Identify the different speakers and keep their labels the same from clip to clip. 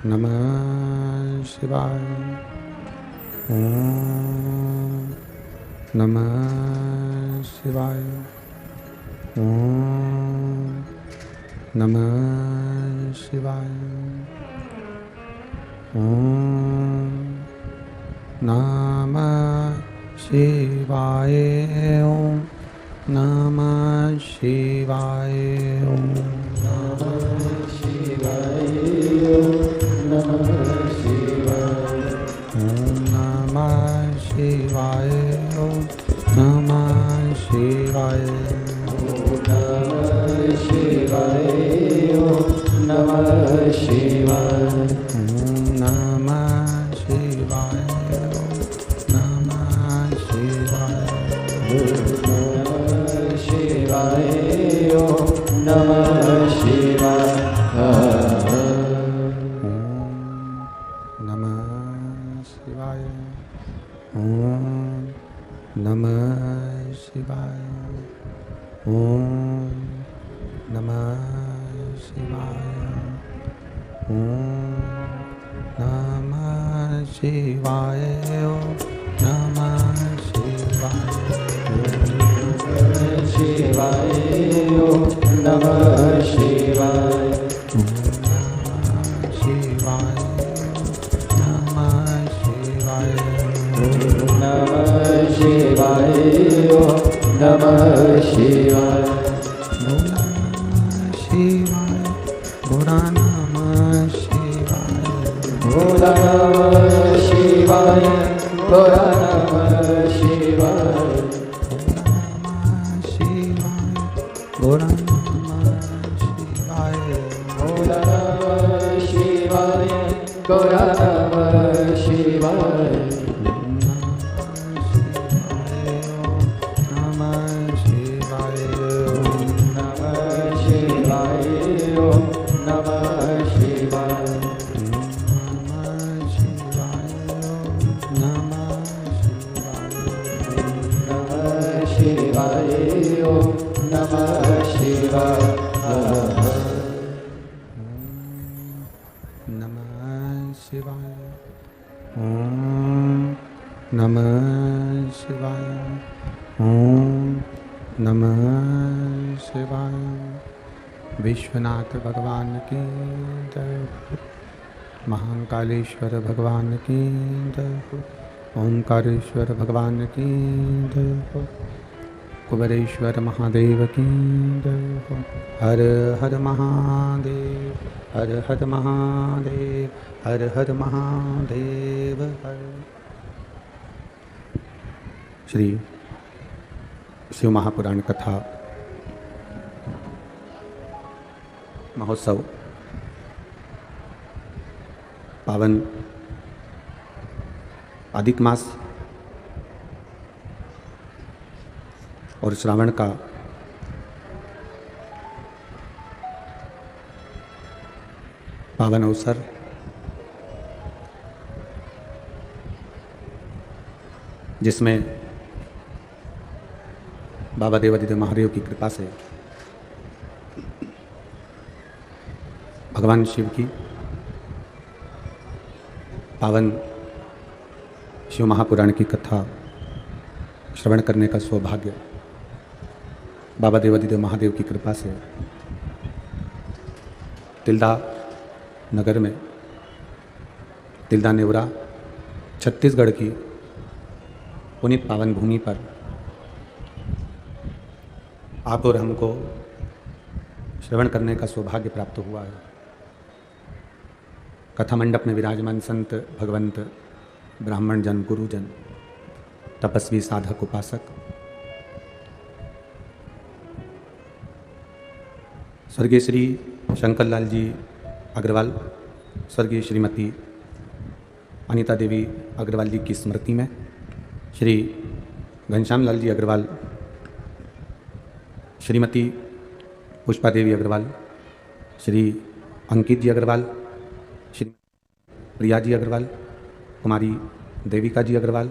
Speaker 1: नमः शिवाय। ओम नमः शिवाय। ओम नमः शिवाय। ओम नमः शिवाय। ओम नमः शिवाय। ओम नमः शिवाय। नमः शिवाय। ओम नमः शिवाय। ओम नमः शिवाय। ओम नमः शिवाय। ओम नमः शिवाय। ओम नमः शिवाय। ओम नमः शिवाय। ओम नमः शिवाय। ओम नमः शिवाय। ओम नमः शिवाय। ओम नमः शिवाय। ओम नमः शिवाय। ओम नमः शिवाय। ओम शिवाय। ओम नमः शिवाय। ओम नमः शिवाय। नमः शिवाय। नमः शिवाय। नमः शिवाय। नमः शिवाय। भोला नमः शिवाय। भोला नमः शिवाय। भोला नमः शिवाय। भोला नमः शिवाय। भोला नमः शिवाय। नमः शिवाय। ओम नमः शिवाय। विश्वनाथ भगवान की जय। महाकालेश्वर भगवान की जय। ओंकारेश्वर भगवान की जय। कुबेरेश्वर महादेव की जय। हर हर महादेव। हर हर महादेव। हर हर महादेव। हर श्री शिव महापुराण कथा महोत्सव पावन अधिक मास और श्रावण का पावन अवसर जिसमें बाबा देवादिदेव महादेव की कृपा से भगवान शिव की पावन शिव महापुराण की कथा श्रवण करने का सौभाग्य बाबा देवादिदेव महादेव की कृपा से तिल्दा नगर में, तिल्दा नेवरा छत्तीसगढ़ की पुनीत पावन भूमि पर आप और हमको श्रवण करने का सौभाग्य प्राप्त हुआ है। कथा मंडप में विराजमान संत, भगवंत, ब्राह्मण जन, गुरुजन, तपस्वी, साधक, उपासक, स्वर्गीय श्री शंकरलाल जी अग्रवाल, स्वर्गीय श्रीमती अनीता देवी अग्रवाल जी की स्मृति में श्री घनश्याम लाल जी अग्रवाल, श्रीमती पुष्पा देवी अग्रवाल, श्री अंकित जी अग्रवाल, श्री प्रिया जी अग्रवाल, कुमारी देविका जी अग्रवाल,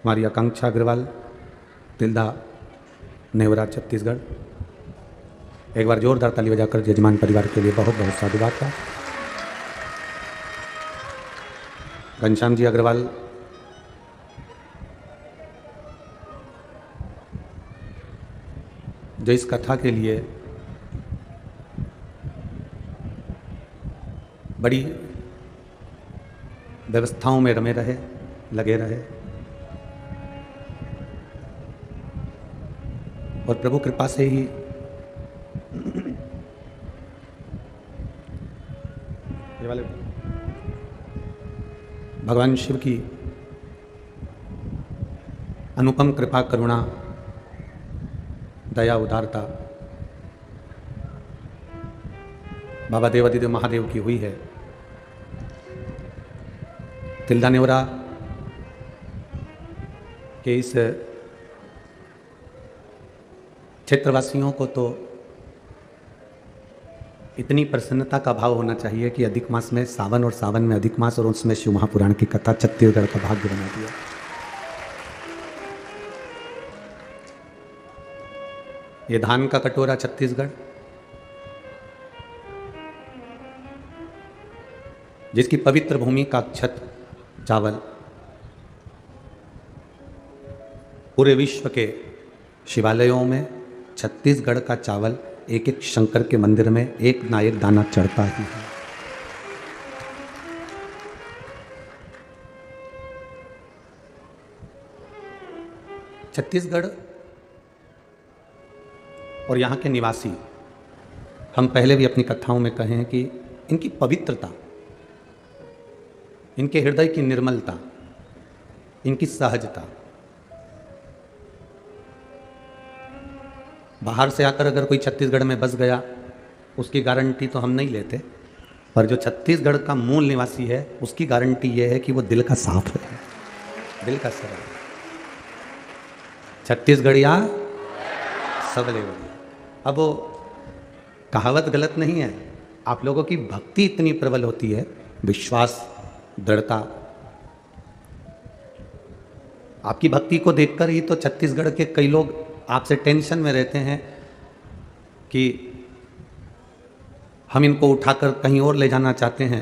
Speaker 1: कुमारी आकांक्षा अग्रवाल, तिल्दा नेवरा छत्तीसगढ़। एक बार जोरदार ताली बजाकर यजमान परिवार के लिए बहुत बहुत साधुवाद का। घनश्याम जी अग्रवाल जो इस कथा के लिए बड़ी व्यवस्थाओं में रमे रहे, लगे रहे और प्रभु कृपा से ही ये वाले भगवान शिव की अनुपम कृपा, करुणा, दया, उदारता बाबा देवादिदेव महादेव की हुई है। तिल्दा नेवरा के इस क्षेत्रवासियों को तो इतनी प्रसन्नता का भाव होना चाहिए कि अधिक मास में सावन और सावन में अधिक मास और उसमें शिव महापुराण की कथा छत्तीसगढ़ का भाग्य बना दिया। ये धान का कटोरा छत्तीसगढ़, जिसकी पवित्र भूमि का अक्षत चावल पूरे विश्व के शिवालयों में छत्तीसगढ़ का चावल एक एक शंकर के मंदिर में एक ना एक दाना चढ़ता ही है। छत्तीसगढ़ और यहाँ के निवासी, हम पहले भी अपनी कथाओं में कहे हैं कि इनकी पवित्रता, इनके हृदय की निर्मलता, इनकी सहजता, बाहर से आकर अगर कोई छत्तीसगढ़ में बस गया उसकी गारंटी तो हम नहीं लेते, पर जो छत्तीसगढ़ का मूल निवासी है उसकी गारंटी ये है कि वो दिल का साफ है, दिल का सरल। छत्तीसगढ़िया सबले बढ़िया। अब वो कहावत गलत नहीं है, आप लोगों की भक्ति इतनी प्रबल होती है, विश्वास, दृढ़ता, आपकी भक्ति को देखकर ही तो छत्तीसगढ़ के कई लोग आपसे टेंशन में रहते हैं कि हम इनको उठाकर कहीं और ले जाना चाहते हैं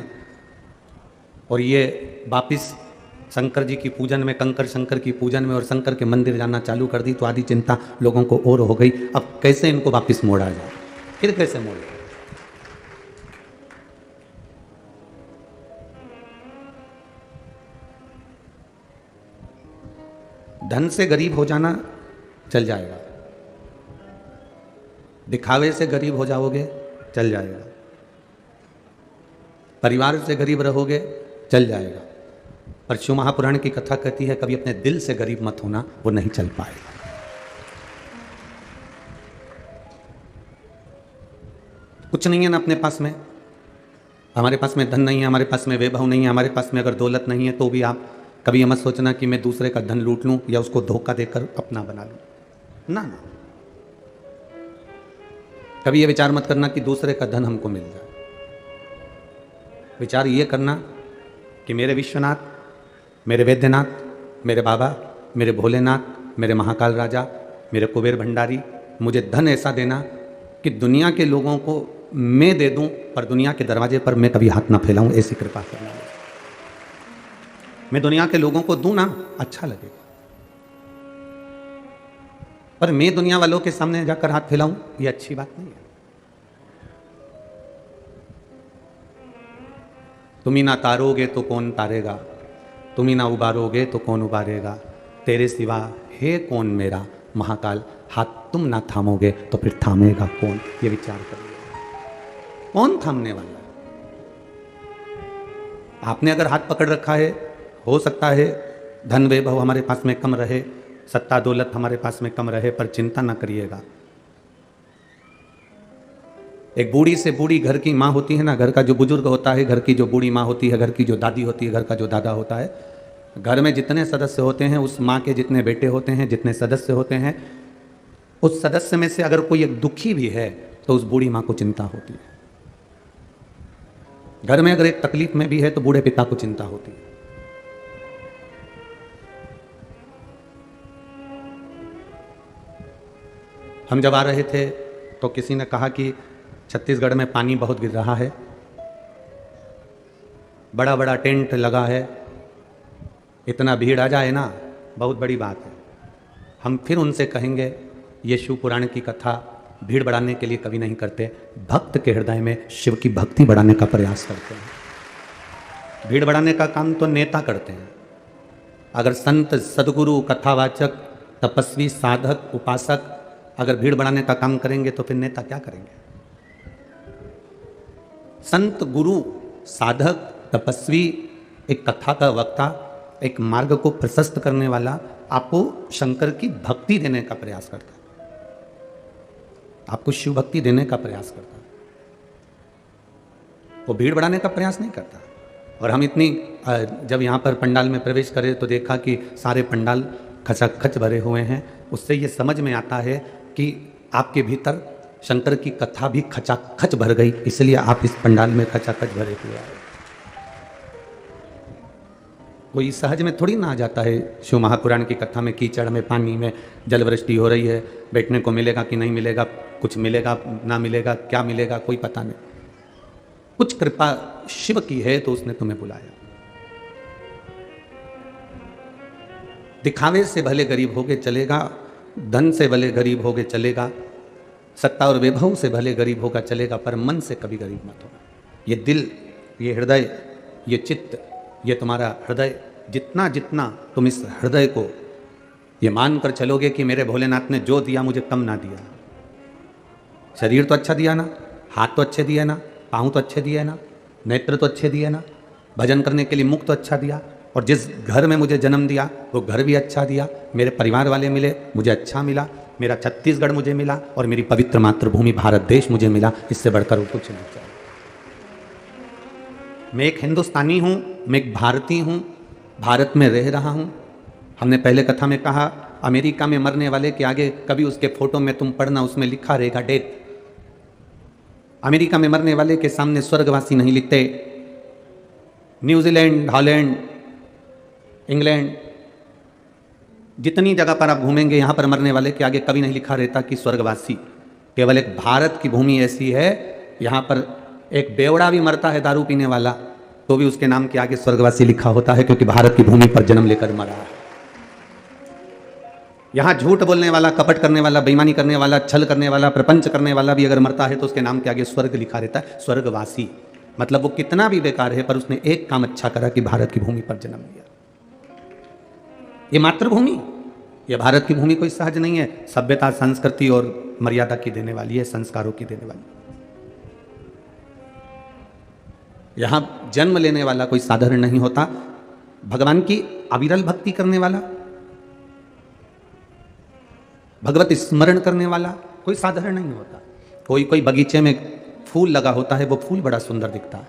Speaker 1: और ये वापिस शंकर जी की पूजन में, कंकर शंकर की पूजन में और शंकर के मंदिर जाना चालू कर दी, तो आधी चिंता लोगों को और हो गई। अब कैसे इनको वापिस मोड़ा जाए, फिर कैसे मोड़े? धन से गरीब हो जाना चल जाएगा, दिखावे से गरीब हो जाओगे चल जाएगा, परिवार से गरीब रहोगे चल जाएगा, पर शिव महापुराण की कथा कहती है कभी अपने दिल से गरीब मत होना, वो नहीं चल पाएगा। कुछ नहीं है ना अपने पास में, हमारे पास में धन नहीं है, हमारे पास में वैभव नहीं है, हमारे पास में अगर दौलत नहीं है तो भी आप कभी ये मत सोचना कि मैं दूसरे का धन लूट लूं या उसको धोखा देकर अपना बना लूं। ना ना, कभी ये विचार मत करना कि दूसरे का धन हमको मिल जाए। विचार ये करना कि मेरे विश्वनाथ, मेरे वैद्यनाथ, मेरे बाबा, मेरे भोलेनाथ, मेरे महाकाल राजा, मेरे कुबेर भंडारी, मुझे धन ऐसा देना कि दुनिया के लोगों को मैं दे दूं पर दुनिया के दरवाजे पर मैं कभी हाथ ना फैलाऊं, ऐसी कृपा करना। मैं दुनिया के लोगों को दूं ना, अच्छा लगेगा, पर मैं दुनिया वालों के सामने जाकर हाथ फैलाऊं, ये अच्छी बात नहीं है। तुम ही ना तारोगे तो कौन तारेगा, तुम ही ना उबारोगे तो कौन उबारेगा, तेरे सिवा है कौन मेरा महाकाल, हाथ तुम ना थामोगे तो फिर थामेगा कौन? ये विचार करिए, कौन थामने वाला है? आपने अगर हाथ पकड़ रखा है, हो सकता है धन वैभव हमारे पास में कम रहे, सत्ता दौलत हमारे पास में कम रहे, पर चिंता ना करिएगा। एक बूढ़ी से बूढ़ी घर की माँ होती है ना, घर का जो बुजुर्ग होता है, घर की जो बूढ़ी माँ होती है, घर की जो दादी होती है, घर का जो दादा होता है, घर में जितने सदस्य होते हैं, उस माँ के जितने बेटे होते हैं, जितने सदस्य होते हैं, उस सदस्य में से अगर कोई एक दुखी भी है तो उस बूढ़ी माँ को चिंता होती है। घर में अगर एक तकलीफ में भी है तो बूढ़े पिता को चिंता होती है। हम जब आ रहे थे तो किसी ने कहा कि छत्तीसगढ़ में पानी बहुत गिर रहा है, बड़ा बड़ा टेंट लगा है, इतना भीड़ आ जाए ना, बहुत बड़ी बात है। हम फिर उनसे कहेंगे ये शिव पुराण की कथा भीड़ बढ़ाने के लिए कभी नहीं करते, भक्त के हृदय में शिव की भक्ति बढ़ाने का प्रयास करते हैं। भीड़ बढ़ाने का काम तो नेता करते हैं। अगर संत, सदगुरु, कथावाचक, तपस्वी, साधक, उपासक अगर भीड़ बढ़ाने का काम करेंगे तो फिर नेता क्या करेंगे? संत, गुरु, साधक, तपस्वी, एक कथा का वक्ता, एक मार्ग को प्रशस्त करने वाला आपको शंकर की भक्ति देने का प्रयास करता है, आपको शिव भक्ति देने का प्रयास करता है, वो भीड़ बढ़ाने का प्रयास नहीं करता। और हम इतनी जब यहाँ पर पंडाल में प्रवेश करें तो देखा कि सारे पंडाल खचाखच भरे हुए हैं। उससे ये समझ में आता है कि आपके भीतर शंकर की कथा भी खचाखच भर गई, इसलिए आप इस पंडाल में खचाखच भरे हुए आए। कोई सहज में थोड़ी ना आ जाता है शिव महापुराण की कथा में, कीचड़ में, पानी में, जल वृष्टि हो रही है, बैठने को मिलेगा कि नहीं मिलेगा, कुछ मिलेगा ना मिलेगा, क्या मिलेगा कोई पता नहीं। कुछ कृपा शिव की है तो उसने तुम्हें बुलाया। दिखावे से भले गरीब होके चलेगा, धन से भले गरीब होके चलेगा, सत्ता और वैभव से भले गरीब होगा चलेगा, पर मन से कभी गरीब मत होगा। ये दिल, ये हृदय, ये चित्त, ये तुम्हारा हृदय, जितना जितना तुम इस हृदय को ये मानकर चलोगे कि मेरे भोलेनाथ ने जो दिया मुझे कम ना दिया। शरीर तो अच्छा दिया ना, हाथ तो अच्छे दिए ना, पाँव तो अच्छे दिए ना, नेत्र तो अच्छे दिए ना, भजन करने के लिए मुख तो अच्छा दिया, और जिस घर में मुझे जन्म दिया वो घर भी अच्छा दिया, मेरे परिवार वाले मिले मुझे अच्छा मिला, मेरा छत्तीसगढ़ मुझे मिला, और मेरी पवित्र मातृभूमि भारत देश मुझे मिला। इससे बढ़कर वो कुछ नहीं चाहिए। मैं एक हिंदुस्तानी हूँ, मैं एक भारतीय हूँ, भारत में रह रहा हूँ। हमने पहले कथा में कहा अमेरिका में मरने वाले के आगे कभी उसके फोटो में तुम पढ़ना, उसमें लिखा रहेगा डेथ। अमेरिका में मरने वाले के सामने स्वर्गवासी नहीं लिखते। न्यूजीलैंड, हॉलैंड, इंग्लैंड, जितनी जगह पर आप घूमेंगे यहाँ पर मरने वाले के आगे कभी नहीं लिखा रहता कि स्वर्गवासी। केवल एक भारत की भूमि ऐसी है, यहाँ पर एक बेवड़ा भी मरता है दारू पीने वाला तो भी उसके नाम के आगे स्वर्गवासी लिखा होता है, क्योंकि भारत की भूमि पर जन्म लेकर मरा है। यहाँ झूठ बोलने वाला, कपट करने वाला, बेईमानी करने वाला, छल करने वाला, प्रपंच करने वाला भी अगर मरता है तो उसके नाम के आगे स्वर्ग लिखा रहता है, स्वर्गवासी। मतलब वो कितना भी बेकार है पर उसने एक काम अच्छा करा कि भारत की भूमि पर जन्म लिया। ये मातृभूमि, ये भारत की भूमि कोई सहज नहीं है। सभ्यता, संस्कृति और मर्यादा की देने वाली है, संस्कारों की देने वाली। यहां जन्म लेने वाला कोई साधारण नहीं होता। भगवान की अविरल भक्ति करने वाला, भगवत स्मरण करने वाला कोई साधारण नहीं होता। कोई कोई बगीचे में फूल लगा होता है, वो फूल बड़ा सुंदर दिखता है,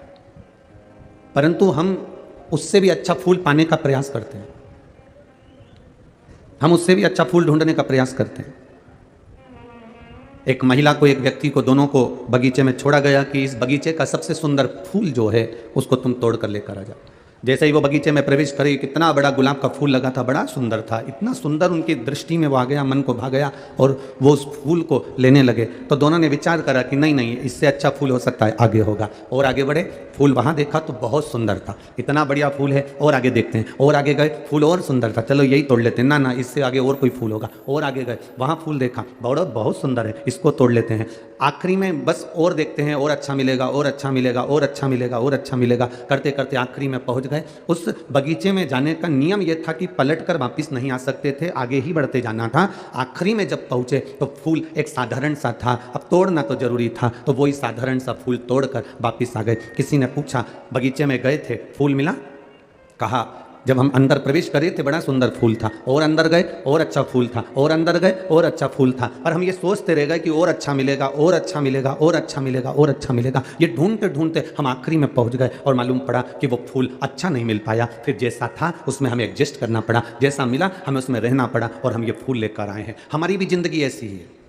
Speaker 1: परंतु हम उससे भी अच्छा फूल पाने का प्रयास करते हैं, हम उससे भी अच्छा फूल ढूंढने का प्रयास करते हैं। एक महिला को, एक व्यक्ति को, दोनों को बगीचे में छोड़ा गया कि इस बगीचे का सबसे सुंदर फूल जो है उसको तुम तोड़ कर लेकर आ जाओ। जैसे ही वो बगीचे में प्रवेश करे, कितना बड़ा गुलाब का फूल लगा था, बड़ा सुंदर था, इतना सुंदर उनकी दृष्टि में वो आ गया, मन को भा गया और वो उस फूल को लेने लगे। तो दोनों ने विचार करा कि नहीं नहीं, इससे अच्छा फूल हो सकता है, आगे होगा। और आगे बढ़े, फूल वहाँ देखा तो बहुत सुंदर था, इतना बढ़िया फूल है, और आगे देखते हैं। और आगे गए, फूल और सुंदर था, चलो यही तोड़ लेते हैं, ना ना इससे आगे और कोई फूल होगा। और आगे गए, वहाँ फूल देखा, बहुत सुंदर है, इसको तोड़ लेते हैं। आखिरी में बस और देखते हैं, और अच्छा मिलेगा, और अच्छा मिलेगा, और अच्छा मिलेगा, और अच्छा मिलेगा, करते करते आखिरी में पहुँच गए। उस बगीचे में जाने का नियम यह था कि पलटकर वापस नहीं आ सकते थे, आगे ही बढ़ते जाना था। आखिरी में जब पहुंचे तो फूल एक साधारण सा था, अब तोड़ना तो जरूरी था, तो वही साधारण सा फूल तोड़कर वापस आ गए। किसी ने पूछा, बगीचे में गए थे, फूल मिला? कहा, जब हम अंदर प्रवेश करे थे बड़ा सुंदर फूल था, और अंदर गए और अच्छा फूल था, और अंदर गए और अच्छा फूल था, और हम ये सोचते रह गए कि और अच्छा मिलेगा, और अच्छा मिलेगा, और अच्छा मिलेगा, और अच्छा मिलेगा। ये ढूंढते ढूंढते हम आखिरी में पहुंच गए और मालूम पड़ा कि वो फूल अच्छा नहीं मिल पाया। फिर जैसा था उसमें हमें एडजस्ट करना पड़ा, जैसा मिला हमें उसमें रहना पड़ा, और हम ये फूल लेकर आए हैं। हमारी भी जिंदगी ऐसी ही है।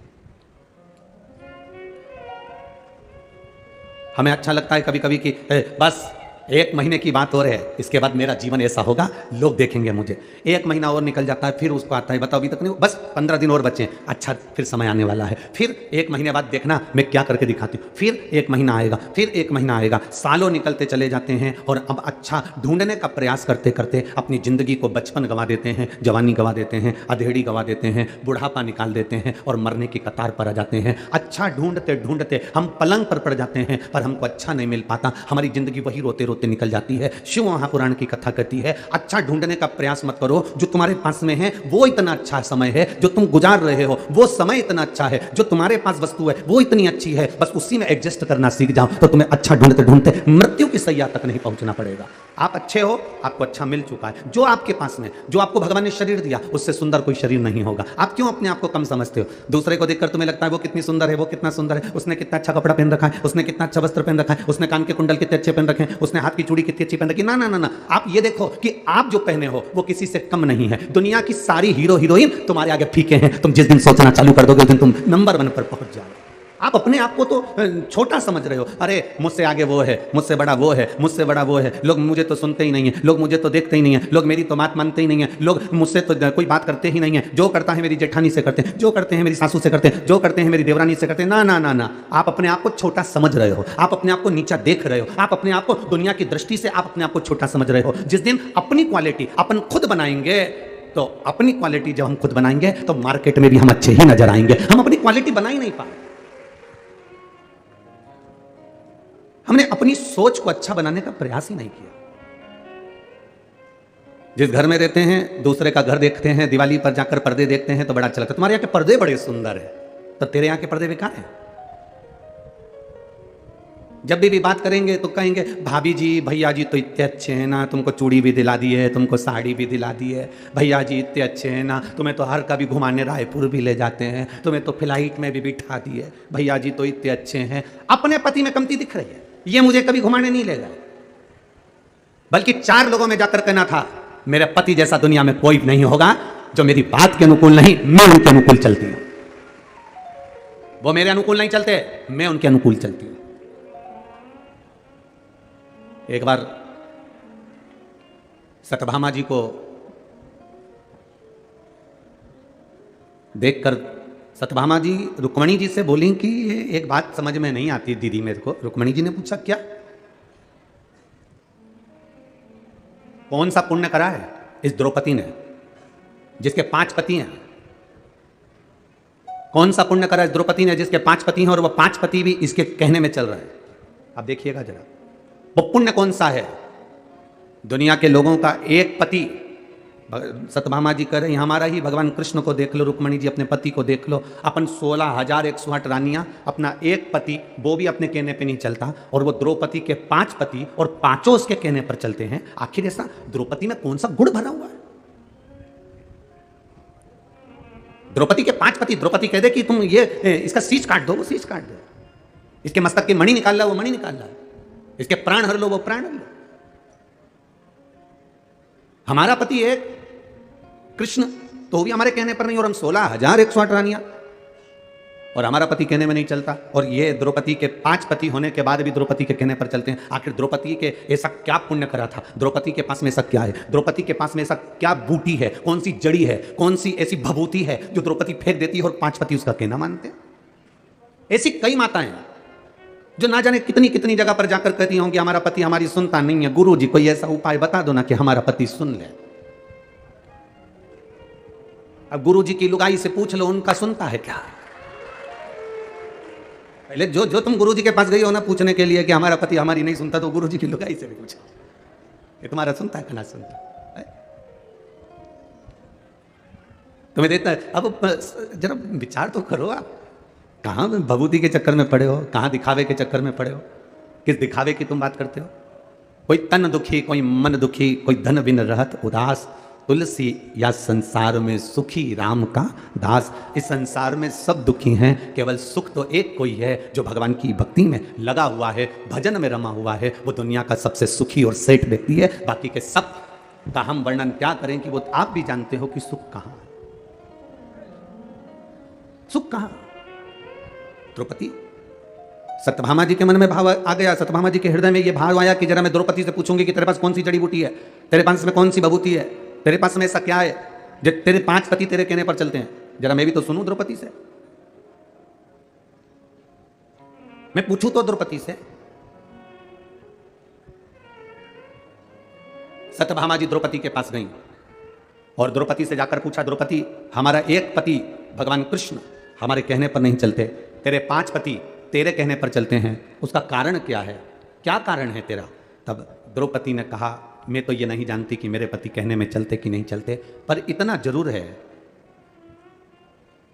Speaker 1: हमें अच्छा लगता है कभी कभी कि बस 1 महीने की बात और है, इसके बाद मेरा जीवन ऐसा होगा, लोग देखेंगे मुझे। 1 महीना और निकल जाता है, फिर उसको आता है, बताओ अभी तक नहीं, बस 15 दिन और बचे, अच्छा फिर समय आने वाला है, फिर 1 महीने बाद देखना मैं क्या करके दिखाती हूँ, फिर 1 महीना आएगा, फिर 1 महीना आएगा, सालों निकलते चले जाते हैं और अब अच्छा ढूंढने का प्रयास करते करते अपनी जिंदगी को बचपन गंवा देते हैं, जवानी गंवा देते हैं, अधेड़ी गंवा देते हैं, बुढ़ापा निकाल देते हैं और मरने की कतार पर आ जाते हैं। अच्छा ढूंढते ढूंढते हम पलंग पर पड़ जाते हैं, पर हमको अच्छा नहीं मिल पाता, हमारी जिंदगी वही रोते रोते निकल जाती है। शिव महापुराण की कथा कहती है, अच्छा ढूंढने का प्रयास मत करो, जो तुम्हारे पास में है वो इतना अच्छा समय है, जो तुम गुजार रहे हो वो समय इतना अच्छा है, जो तुम्हारे पास वस्तु है वो इतनी अच्छी है, बस उसी में एडजस्ट करना सीख जाओ तो तुम्हें अच्छा ढूंढते ढूंढते मृत्यु की सैया तक नहीं पहुंचना पड़ेगा। आप अच्छे हो, आपको अच्छा मिल चुका है, जो आपके पास में, जो आपको भगवान ने शरीर दिया उससे सुंदर कोई शरीर नहीं होगा। आप क्यों अपने आप को कम समझते हो? दूसरे को देखकर तुम्हें लगता है वो कितनी सुंदर है, वो कितना सुंदर है, उसने कितना अच्छा कपड़ा पहन रखा है, उसने कितना अच्छा वस्त्र पहन रखा है, उसने कान के कुंडल कितने अच्छे पहन रखे हैं, उसने हाथ की चूड़ी कितनी अच्छी पहन रखी। ना ना ना ना, आप ये देखो कि आप जो पहने हो वो किसी से कम नहीं है। दुनिया की सारी हीरो हीरोइन तुम्हारे आगे फीके हैं। तुम जिस दिन सोचना चालू कर दोगे उस दिन तुम नंबर 1 पर पहुंच जाओगे। आप अपने आप को तो छोटा समझ रहे हो, अरे मुझसे आगे वो है, मुझसे बड़ा वो है, मुझसे बड़ा वो है, लोग मुझे तो सुनते ही नहीं है, लोग मुझे तो देखते ही नहीं है, लोग मेरी तो बात मानते ही नहीं है, लोग मुझसे तो कोई बात करते ही नहीं है, जो करता है मेरी जेठानी से करते हैं, जो करते हैं मेरी सासू से करते हैं, जो करते हैं मेरी देवरानी से करते हैं। ना ना ना ना, आप अपने आप को छोटा समझ रहे हो, आप अपने आप को नीचा देख रहे हो, आप अपने आप को दुनिया की दृष्टि से आप अपने आप को छोटा समझ रहे हो। जिस दिन अपनी क्वालिटी अपन खुद बनाएंगे, तो अपनी क्वालिटी जब हम खुद बनाएंगे तो मार्केट में भी हम अच्छे ही नजर आएंगे। हम अपनी क्वालिटी बना ही नहीं पाए, हमने अपनी सोच को अच्छा बनाने का प्रयास ही नहीं किया। जिस घर में रहते हैं दूसरे का घर देखते हैं, दिवाली पर जाकर पर्दे देखते हैं तो बड़ा अच्छा लगता है, तुम्हारे यहाँ के पर्दे बड़े सुंदर है, तो तेरे यहाँ के पर्दे बेकार हैं। जब भी बात करेंगे तो कहेंगे भाभी जी भैया जी तो इतने अच्छे हैं ना, तुमको चूड़ी भी दिला दी है, तुमको साड़ी भी दिला दी है, भैया जी इतने अच्छे हैं ना, तुम्हें तो हर कभी घुमाने रायपुर भी ले जाते हैं, तुम्हें तो फ्लाइट में भी बिठा दिए, भैया जी तो इतने अच्छे हैं। अपने पति में कमती दिख रही है, ये मुझे कभी घुमाने नहीं ले गए, बल्कि 4 लोगों में जाकर कहना था मेरे पति जैसा दुनिया में कोई नहीं होगा, जो मेरी बात के अनुकूल नहीं, मैं उनके अनुकूल चलती हूं। वो मेरे अनुकूल नहीं चलते, मैं उनके अनुकूल चलती हूं। एक बार सत्यभामा जी को देखकर सत्यभामा जी रुक्मणी जी से बोली कि ये एक बात समझ में नहीं आती दीदी मेरे को। रुक्मणी जी ने पूछा क्या? कौन सा पुण्य करा है इस द्रौपदी ने जिसके 5 पति हैं? कौन सा पुण्य करा इस द्रौपदी ने जिसके 5 पति हैं और वह 5 पति भी इसके कहने में चल रहे हैं? आप देखिएगा जरा, वो पुण्य कौन सा है? दुनिया के लोगों का एक पति, सत्यभामा जी कह रहे हैं हमारा ही भगवान कृष्ण को देख लो, रुक्मणी जी अपने पति को देख लो, अपन 16,108 रानियां, अपना एक पति वो भी अपने कहने पे नहीं चलता, और वो द्रौपदी के 5 पति और पांचों उसके कहने पर चलते हैं। आखिर ऐसा द्रौपदी में कौन सा गुण भरा हुआ है? द्रौपदी के 5 पति, द्रौपदी कह दे कि तुम ये इसका सींच काट दो, वो सींच काट दे, इसके मस्तक की मणि निकाल लो, वो मणि निकाल लो, इसके प्राण हर लो, वो प्राण हर लो। हमारा पति एक कृष्ण, तो भी हमारे कहने पर नहीं, और हम 16,108 रानियां, और हमारा पति कहने में नहीं चलता, और ये द्रौपदी के 5 पति होने के बाद भी द्रौपदी के कहने पर चलते हैं। आखिर द्रौपदी के ऐसा क्या पुण्य करा था? द्रौपदी के पास में ऐसा क्या है? द्रौपदी के पास में ऐसा क्या बूटी है, कौन सी जड़ी है, कौन सी ऐसी भभूति है जो द्रौपदी फेंक देती है और 5 पति उसका कहना मानते हैं? ऐसी कई माताएं जो ना जाने कितनी कितनी जगह पर जाकर कहती होंगी हमारा पति हमारी सुनता नहीं है, गुरु जी कोई ऐसा उपाय बता दो ना कि हमारा पति सुन ले। अब गुरु जी की लुगाई से पूछ लो उनका सुनता है क्या? पहले जो तुम गुरु जी के पास गई हो ना पूछने के लिए कि हमारा पति हमारी नहीं सुनता, तो गुरु जी की लुगाई से भी पूछो कि तुम्हारा सुनता है कि ना सुनता है? तुम्हें देता है। अब जरा विचार तो करो, आप कहाँ भभूति के चक्कर में पड़े हो, कहाँ दिखावे के चक्कर में पड़े हो? किस दिखावे की तुम बात करते हो? कोई तन दुखी, कोई मन दुखी, कोई धन बिन रहत उदास, तुलसी या संसार में सुखी राम का दास। इस संसार में सब दुखी हैं, केवल सुख तो एक कोई है जो भगवान की भक्ति में लगा हुआ है, भजन में रमा हुआ है, वो दुनिया का सबसे सुखी और सेठ व्यक्ति है। बाकी के सब का हम वर्णन क्या करें कि वो आप भी जानते हो कि सुख कहाँ, सुख कहाँ। द्रौपदी सत्यभामा जी के मन में भाव आ गया, सत्यभामा जी के हृदय में ये भाव आया कि जरा मैं द्रौपदी से पूछूंगी कि तेरे पास कौन सी जड़ी बूटी है, तेरे पास में कौन सी भभूति है, तेरे पास में ऐसा क्या है जो तेरे 5 पति तेरे कहने पर चलते हैं, जरा मैं भी तो सुनूं द्रौपदी से, मैं पूछूं तो द्रौपदी से। सत्यभामा जी द्रौपदी के पास गई और द्रौपदी से जाकर पूछा, द्रौपदी हमारा एक पति भगवान कृष्ण हमारे कहने पर नहीं चलते, तेरे 5 पति तेरे कहने पर चलते हैं, उसका कारण क्या है, क्या कारण है तेरा? तब द्रौपदी ने कहा, मैं तो ये नहीं जानती कि मेरे पति कहने में चलते कि नहीं चलते, पर इतना जरूर है,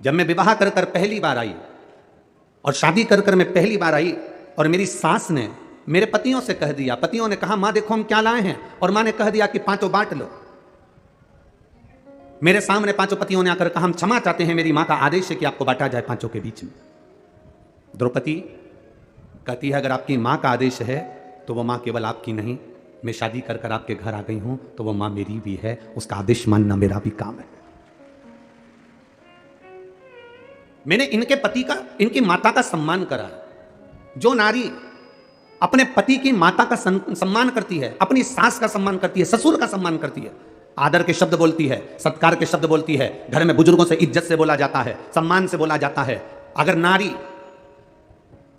Speaker 1: जब मैं विवाह कर कर पहली बार आई और शादी कर कर मैं पहली बार आई और मेरी सास ने मेरे पतियों से कह दिया, पतियों ने कहा मां देखो हम क्या लाए हैं, और मां ने कह दिया कि 5 बांट लो। मेरे सामने 5 पतियों ने आकर कहा हम क्षमा चाहते हैं, मेरी मां का आदेश है कि आपको बांटा जाए 5 के बीच में। द्रौपदी कहती है अगर आपकी मां का आदेश है तो वो मां केवल आपकी नहीं, मैं शादी कर कर आपके घर आ गई हूं तो वो मां मेरी भी है, उसका आदेश मानना मेरा भी काम है। मैंने इनके पति का, इनकी माता का सम्मान करा। जो नारी अपने पति की माता का सम्मान करती है, अपनी सास का सम्मान करती है, ससुर का सम्मान करती है, आदर के शब्द बोलती है, सत्कार के शब्द बोलती है, घर में बुजुर्गों से इज्जत से बोला जाता है, सम्मान से बोला जाता है, अगर नारी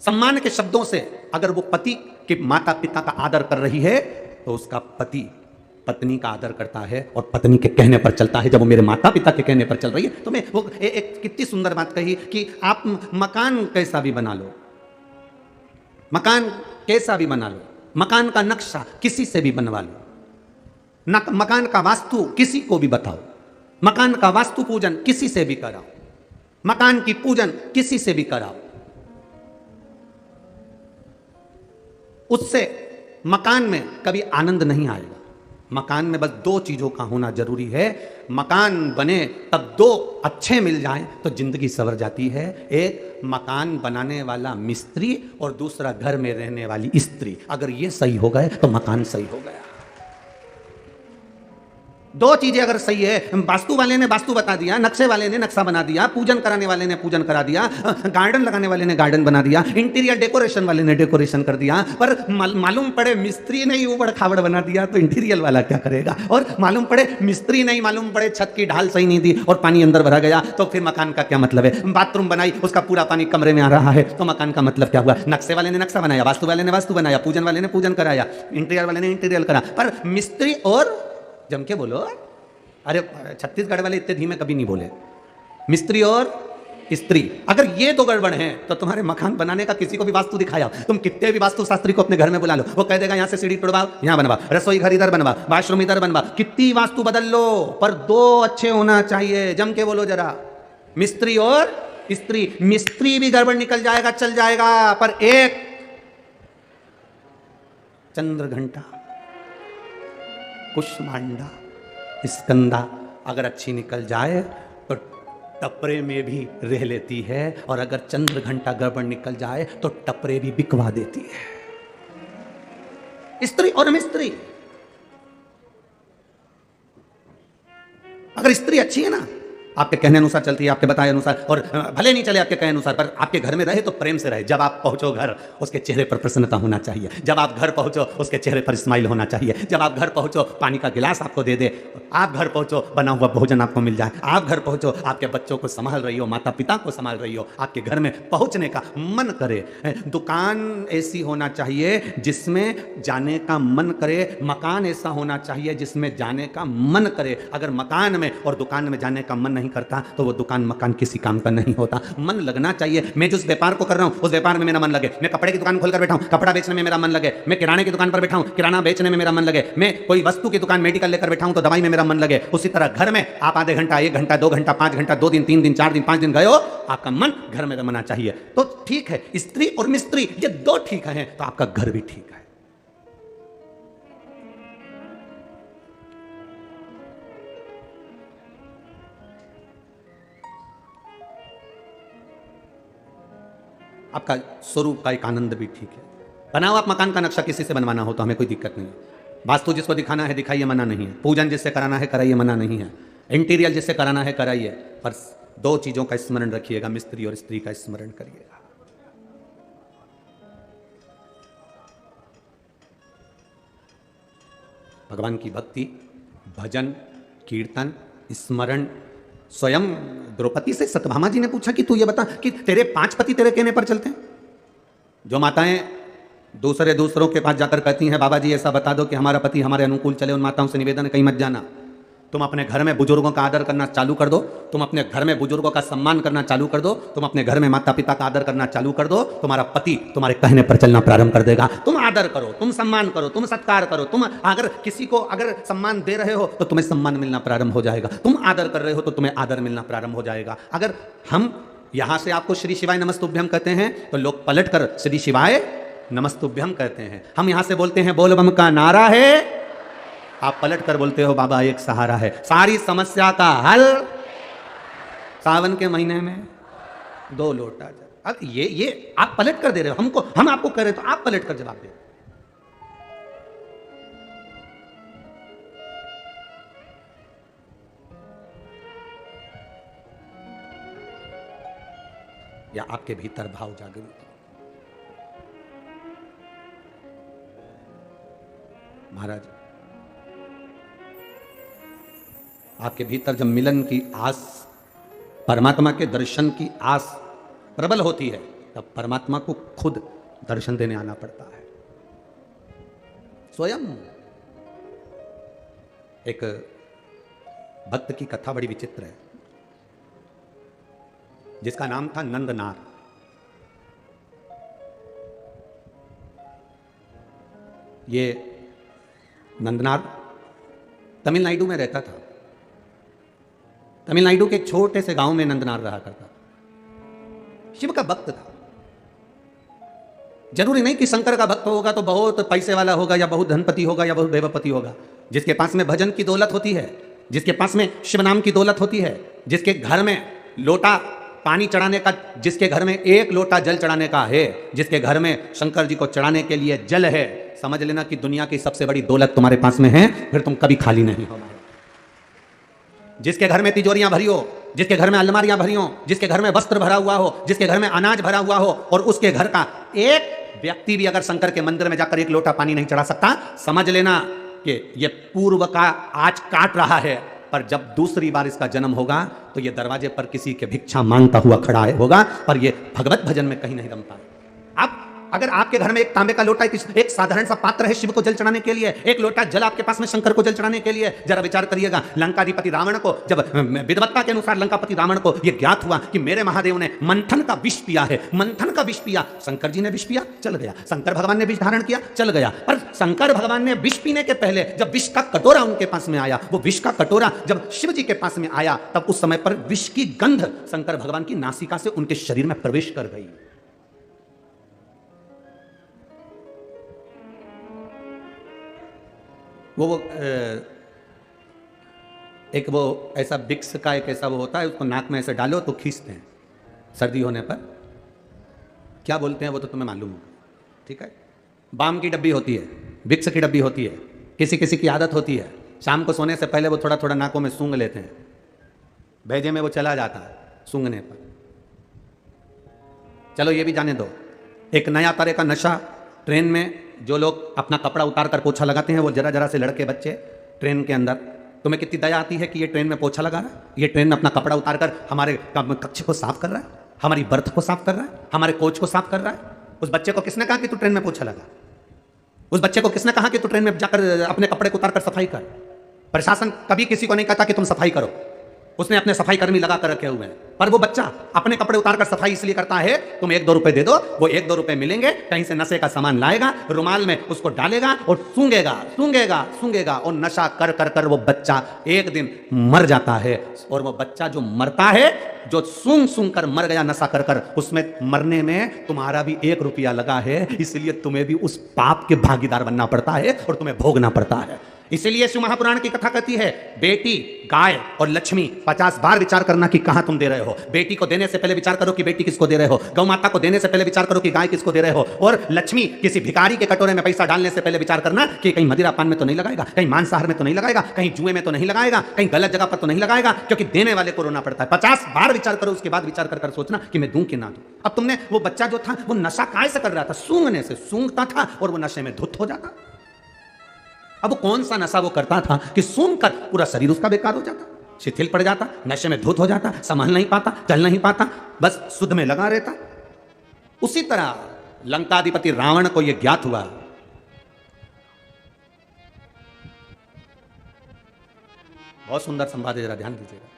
Speaker 1: सम्मान के शब्दों से अगर वो पति के माता पिता का आदर कर रही है तो उसका पति पत्नी का आदर करता है और पत्नी के कहने पर चलता है। जब वो मेरे माता पिता के कहने पर चल रही है तो मैं वो एक कितनी सुंदर बात कही कि आप मकान कैसा भी बना लो, मकान कैसा भी बना लो, मकान का नक्शा किसी से भी बनवा लो, मकान का वास्तु किसी को भी बताओ, मकान का वास्तु पूजन किसी से भी कराओ, मकान की पूजन किसी से भी कराओ, उससे मकान में कभी आनंद नहीं आएगा। मकान में बस 2 चीजों का होना जरूरी है, मकान बने तब 2 अच्छे मिल जाएं तो जिंदगी सवर जाती है। एक मकान बनाने वाला मिस्त्री और दूसरा घर में रहने वाली स्त्री, अगर ये सही हो गए तो मकान सही हो गया। 2 चीजें अगर सही है, वास्तु वाले ने वास्तु बता दिया, नक्शे वाले ने नक्शा बना दिया, पूजन कराने वाले ने पूजन करा दिया, गार्डन लगाने वाले ने गार्डन बना दिया, इंटीरियर डेकोरेशन वाले ने डेकोरेशन कर दिया, पर मालूम पड़े मिस्त्री ने ही उबड़ खाबड़ बना दिया तो इंटीरियर वाला क्या करेगा? और मालूम पड़े मिस्त्री नहीं, मालूम पड़े छत की ढाल सही नहीं दी और पानी अंदर भरा गया तो फिर मकान का क्या मतलब है? बाथरूम बनाई, उसका पूरा पानी कमरे में आ रहा है तो मकान का मतलब क्या हुआ? नक्शे वाले ने नक्शा बनाया, वास्तु वाले ने वास्तु बनाया, पूजन वाले ने पूजन कराया, इंटीरियर वाले ने इंटीरियर करा, पर मिस्त्री और जम के बोलो, अरे छत्तीसगढ़ वाले इतने धीमे कभी नहीं बोले, मिस्त्री और स्त्री, अगर ये 2 गड़बड़ हैं तो तुम्हारे मकान बनाने का किसी को भी वास्तु दिखाया, तुम कितने भी वास्तु शास्त्री को अपने घर में बुला लो, वो कह देगा यहाँ से सीढ़ी तोड़वाओ, यहाँ बनवा, रसोई घर इधर बनवा, वॉशरूम इधर बनवा, कितनी वास्तु बदल लो, पर 2 अच्छे होना चाहिए। जम के बोलो जरा, मिस्त्री और स्त्री। मिस्त्री भी गड़बड़ निकल जाएगा, चल जाएगा, पर एक चंद्र घंटा, कुष्मांडा, स्कंदा अगर अच्छी निकल जाए तो टपरे में भी रह लेती है, और अगर चंद्र घंटा गड़बड़ निकल जाए तो टपरे भी बिकवा देती है। स्त्री और मिस्त्री, अगर स्त्री अच्छी है ना, आपके कहने अनुसार चलती है, आपके बताए अनुसार, और भले नहीं चले आपके कहने अनुसार, पर आपके घर में रहे तो प्रेम से रहे। जब आप पहुंचो घर, उसके चेहरे पर प्रसन्नता होना चाहिए। जब आप घर पहुंचो, उसके चेहरे पर स्माइल होना चाहिए। जब आप घर पहुंचो, पानी का गिलास आपको दे दे, आप घर पहुंचो, बना हुआ भोजन आपको मिल जाए, आप घर पहुंचो, आपके बच्चों को संभाल रही हो, माता पिता को संभाल रही हो, आपके घर में पहुंचने का मन करे। दुकान ऐसी होना चाहिए जिसमें जाने का मन करे, मकान ऐसा होना चाहिए जिसमें जाने का मन करे। अगर मकान में और दुकान में जाने का मन नहीं करता तो वो दुकान मकान किसी काम का नहीं होता। मन लगना चाहिए। मैं जिस व्यापार को कर रहा हूं उस व्यापार में मेरा मन लगे। मैं कपड़े की दुकान खोलकर बैठा हूं, कपड़ा बेचने में मेरा मन लगे। मैं किराने की दुकान पर बैठा हूं, किराना बेचने में मेरा मन लगे। मैं कोई वस्तु की दुकान मेडिकल लेकर बैठा हूं तो दवाई में मेरा मन लगे। उसी तरह घर में आप आधे घंटा, 1 घंटा, 2 घंटा, 5 घंटा, 2 दिन, 3 दिन, 4 दिन, 5 दिन गए हो, आपका मन घर में रमना चाहिए। तो ठीक है, स्त्री और मिस्त्री ये 2 ठीक है तो आपका घर भी ठीक है। आपका स्वरूप का एक आनंद भी ठीक है। बनाओ आप मकान का नक्शा, किसी से बनवाना हो तो हमें कोई दिक्कत नहीं है। वास्तु जिसको दिखाना है दिखाइए, मना नहीं है। पूजन जिससे कराना है कराइए, मना नहीं है। इंटीरियर जिससे कराना है कराइए, पर 2 चीज़ों का स्मरण रखिएगा, मिस्त्री और स्त्री का स्मरण करिएगा। भगवान की भक्ति, भजन, कीर्तन, स्मरण। स्वयं द्रौपदी से सत्यभामा जी ने पूछा कि तू ये बता कि तेरे 5 पति तेरे कहने पर चलते हैं? जो माताएं दूसरों के पास जाकर कहती हैं बाबा जी ऐसा बता दो कि हमारा पति हमारे अनुकूल चले, उन माताओं से निवेदन है कहीं मत जाना। तुम अपने घर में बुजुर्गों का आदर करना चालू कर दो, तुम अपने घर में बुजुर्गों का सम्मान करना चालू कर दो, तुम अपने घर में माता पिता का आदर करना चालू कर दो, तुम्हारा पति तुम्हारे कहने पर चलना प्रारंभ कर देगा। तुम आदर करो, तुम सम्मान करो, तुम सत्कार करो, तुम अगर किसी को अगर सम्मान दे रहे हो तो तुम्हें सम्मान मिलना प्रारंभ हो जाएगा, तुम आदर कर रहे हो तो तुम्हें आदर मिलना प्रारंभ हो जाएगा। अगर हम यहां से आपको श्री शिवाय नमस्तुभ्यम कहते हैं तो लोग पलट कर श्री शिवाय नमस्तुभ्यम कहते हैं। हम यहां से बोलते हैं बोल बम का नारा है, आप पलट कर बोलते हो बाबा एक सहारा है। सारी समस्या का हल सावन के महीने में 2 लोटा जल। अब ये आप पलट कर दे रहे हो हमको, हम आपको कह रहे तो आप पलट कर जवाब दे। या आपके भीतर भाव जागृत हो। महाराज आपके भीतर जब मिलन की आस, परमात्मा के दर्शन की आस प्रबल होती है तब परमात्मा को खुद दर्शन देने आना पड़ता है। स्वयं एक भक्त की कथा बड़ी विचित्र है जिसका नाम था नंदनार। ये नंदनार तमिलनाडु में रहता था। तमिलनाडु के एक छोटे से गांव में नंदनार रहा करता था। शिव का भक्त था। जरूरी नहीं कि शंकर का भक्त होगा तो बहुत पैसे वाला होगा या बहुत धनपति होगा या बहुत देवपति होगा। जिसके पास में भजन की दौलत होती है, जिसके पास में शिव नाम की दौलत होती है, जिसके घर में लोटा पानी चढ़ाने का, जिसके घर में 1 लोटा जल चढ़ाने का है, जिसके घर में शंकर जी को चढ़ाने के लिए जल है, समझ लेना कि दुनिया की सबसे बड़ी दौलत तुम्हारे पास में है, फिर तुम कभी खाली नहीं हो। जिसके घर में तिजोरियां भरी हो, जिसके घर में अलमारियां भरी हो, जिसके घर में वस्त्र भरा हुआ हो, जिसके घर में अनाज भरा हुआ हो और उसके घर का एक व्यक्ति भी अगर शंकर के मंदिर में जाकर 1 लोटा पानी नहीं चढ़ा सकता, समझ लेना कि ये पूर्व का आज काट रहा है, पर जब दूसरी बार इसका जन्म होगा तो ये दरवाजे पर किसी के भिक्षा मांगता हुआ खड़ा होगा, पर ये भगवत भजन में कहीं नहीं रमता। अब अगर आपके घर में एक तांबे का लोटा, एक साधारण सा पात्र है शिव को जल चढ़ाने के लिए, 1 लोटा जल आपके पास में शंकर को जल चढ़ाने के लिए, जरा विचार करिएगा। लंकाधिपति रावण को जब विद्वत्ता के अनुसार लंकापति रावण को यह ज्ञात हुआ कि मेरे महादेव ने मंथन का विष पिया है, मंथन का विष पिया, शंकर जी ने विष पिया, चल गया। शंकर भगवान ने विष धारण किया, चल गया। पर शंकर भगवान ने विष पीने के पहले जब विष का कटोरा उनके पास में आया, वो विष का कटोरा जब शिव जी के पास में आया, तब उस समय पर विष की गंध शंकर भगवान की नासिका से उनके शरीर में प्रवेश कर गई। वो ऐसा बिक्स का एक ऐसा वो होता है, उसको नाक में ऐसे डालो तो खींचते हैं सर्दी होने पर। क्या बोलते हैं वो तो तुम्हें मालूम होगा, ठीक है। बाम की डब्बी होती है, बिक्स की डब्बी होती है। किसी किसी की आदत होती है शाम को सोने से पहले वो थोड़ा थोड़ा नाकों में सूंघ लेते हैं, भेजे में वो चला जाता है सूंघने पर। चलो ये भी जाने दो, एक नया तरह का नशा ट्रेन में जो लोग अपना कपड़ा उतार कर पोछा लगाते हैं, वो जरा जरा से लड़के बच्चे ट्रेन के अंदर, तुम्हें कितनी दया आती है कि ये ट्रेन में पोछा लगा रहा है, ये ट्रेन में अपना कपड़ा उतार कर हमारे कक्ष को साफ कर रहा है, हमारी बर्थ को साफ कर रहा है, हमारे कोच को साफ कर रहा है। उस बच्चे को किसने कहा कि तू ट्रेन में पोछा लगा? उस बच्चे को किसने कहा कि तू ट्रेन में जाकर अपने कपड़े को उतार कर सफाई कर? प्रशासन कभी किसी को नहीं कहता कि तुम सफाई करो, उसने अपने सफाई कर्मी लगा कर रखे हुए हैं। पर वो बच्चा अपने कपड़े उतार कर सफाई इसलिए करता है, तुम 1-2 रुपए दे दो, वो 1-2 रुपए मिलेंगे, कहीं से नशे का सामान लाएगा, रुमाल में उसको डालेगा और सूंघेगा सूंघेगा सूंघेगा, और नशा कर कर कर वो बच्चा एक दिन मर जाता है। और वो बच्चा जो मरता है, जो सूंघ सूंघ कर मर गया नशा कर कर, उसमें मरने में तुम्हारा भी 1 रुपया लगा है, इसलिए तुम्हें भी उस पाप के भागीदार बनना पड़ता है और तुम्हें भोगना पड़ता है। इसीलिए शिव महापुराण की कथा कहती है, बेटी, गाय और लक्ष्मी 50 बार विचार करना कि कहां तुम दे रहे हो। बेटी को देने से पहले विचार करो कि बेटी किसको दे रहे हो, गौ माता को देने से पहले विचार करो कि गाय किसको दे रहे हो, और लक्ष्मी, किसी भिखारी के कटोरे में पैसा डालने से पहले विचार करना कि कहीं मदिरा पान में तो नहीं लगाएगा, कहीं मांसाहार में तो नहीं लगाएगा, कहीं जुए में तो नहीं लगाएगा, कहीं गलत जगह पर तो नहीं लगाएगा, क्योंकि देने वाले को रोना पड़ता है। 50 बार विचार करो, उसके बाद विचार कर सोचना कि मैं दूं कि ना दूं। अब तुमने, वो बच्चा जो था वो नशा काय से कर रहा था? सूंघने से। सूंघता था और वो नशे में धुत हो जाता। अब कौन सा नशा वो करता था कि सूंघकर पूरा शरीर उसका बेकार हो जाता, शिथिल पड़ जाता, नशे में धुत हो जाता, संभल नहीं पाता, चल नहीं पाता, बस शुद्ध में लगा रहता। उसी तरह लंकाधिपति रावण को यह ज्ञात हुआ, बहुत सुंदर संवाद है, जरा ध्यान दीजिएगा।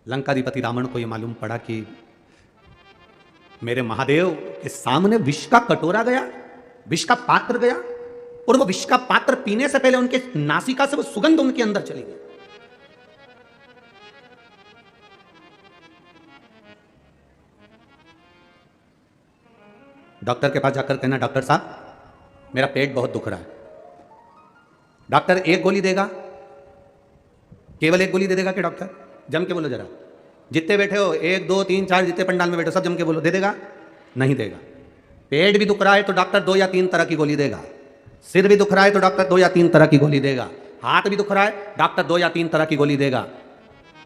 Speaker 1: लंकाधिपति रावण को यह मालूम पड़ा कि मेरे महादेव के सामने विष का कटोरा गया, विष का पात्र गया, और वो विष का पात्र पीने से पहले उनके नासिका से वो सुगंध उनके अंदर चली गई। डॉक्टर के पास जाकर कहना, डॉक्टर साहब मेरा पेट बहुत दुख रहा है। डॉक्टर एक गोली देगा, केवल एक गोली दे देगा कि डॉक्टर? जम के बोलो जरा, जितने बैठे हो, 1 2 3 4 जितने पंडाल में बैठे हो सब जम के बोलो, दे देगा? नहीं देगा। पेट भी दुख रहा है तो डॉक्टर 2 या 3 तरह की गोली देगा, सिर भी दुख रहा है तो डॉक्टर 2 या 3 तरह की गोली देगा, हाथ भी दुख रहा है डॉक्टर 2 या 3 तरह की गोली देगा,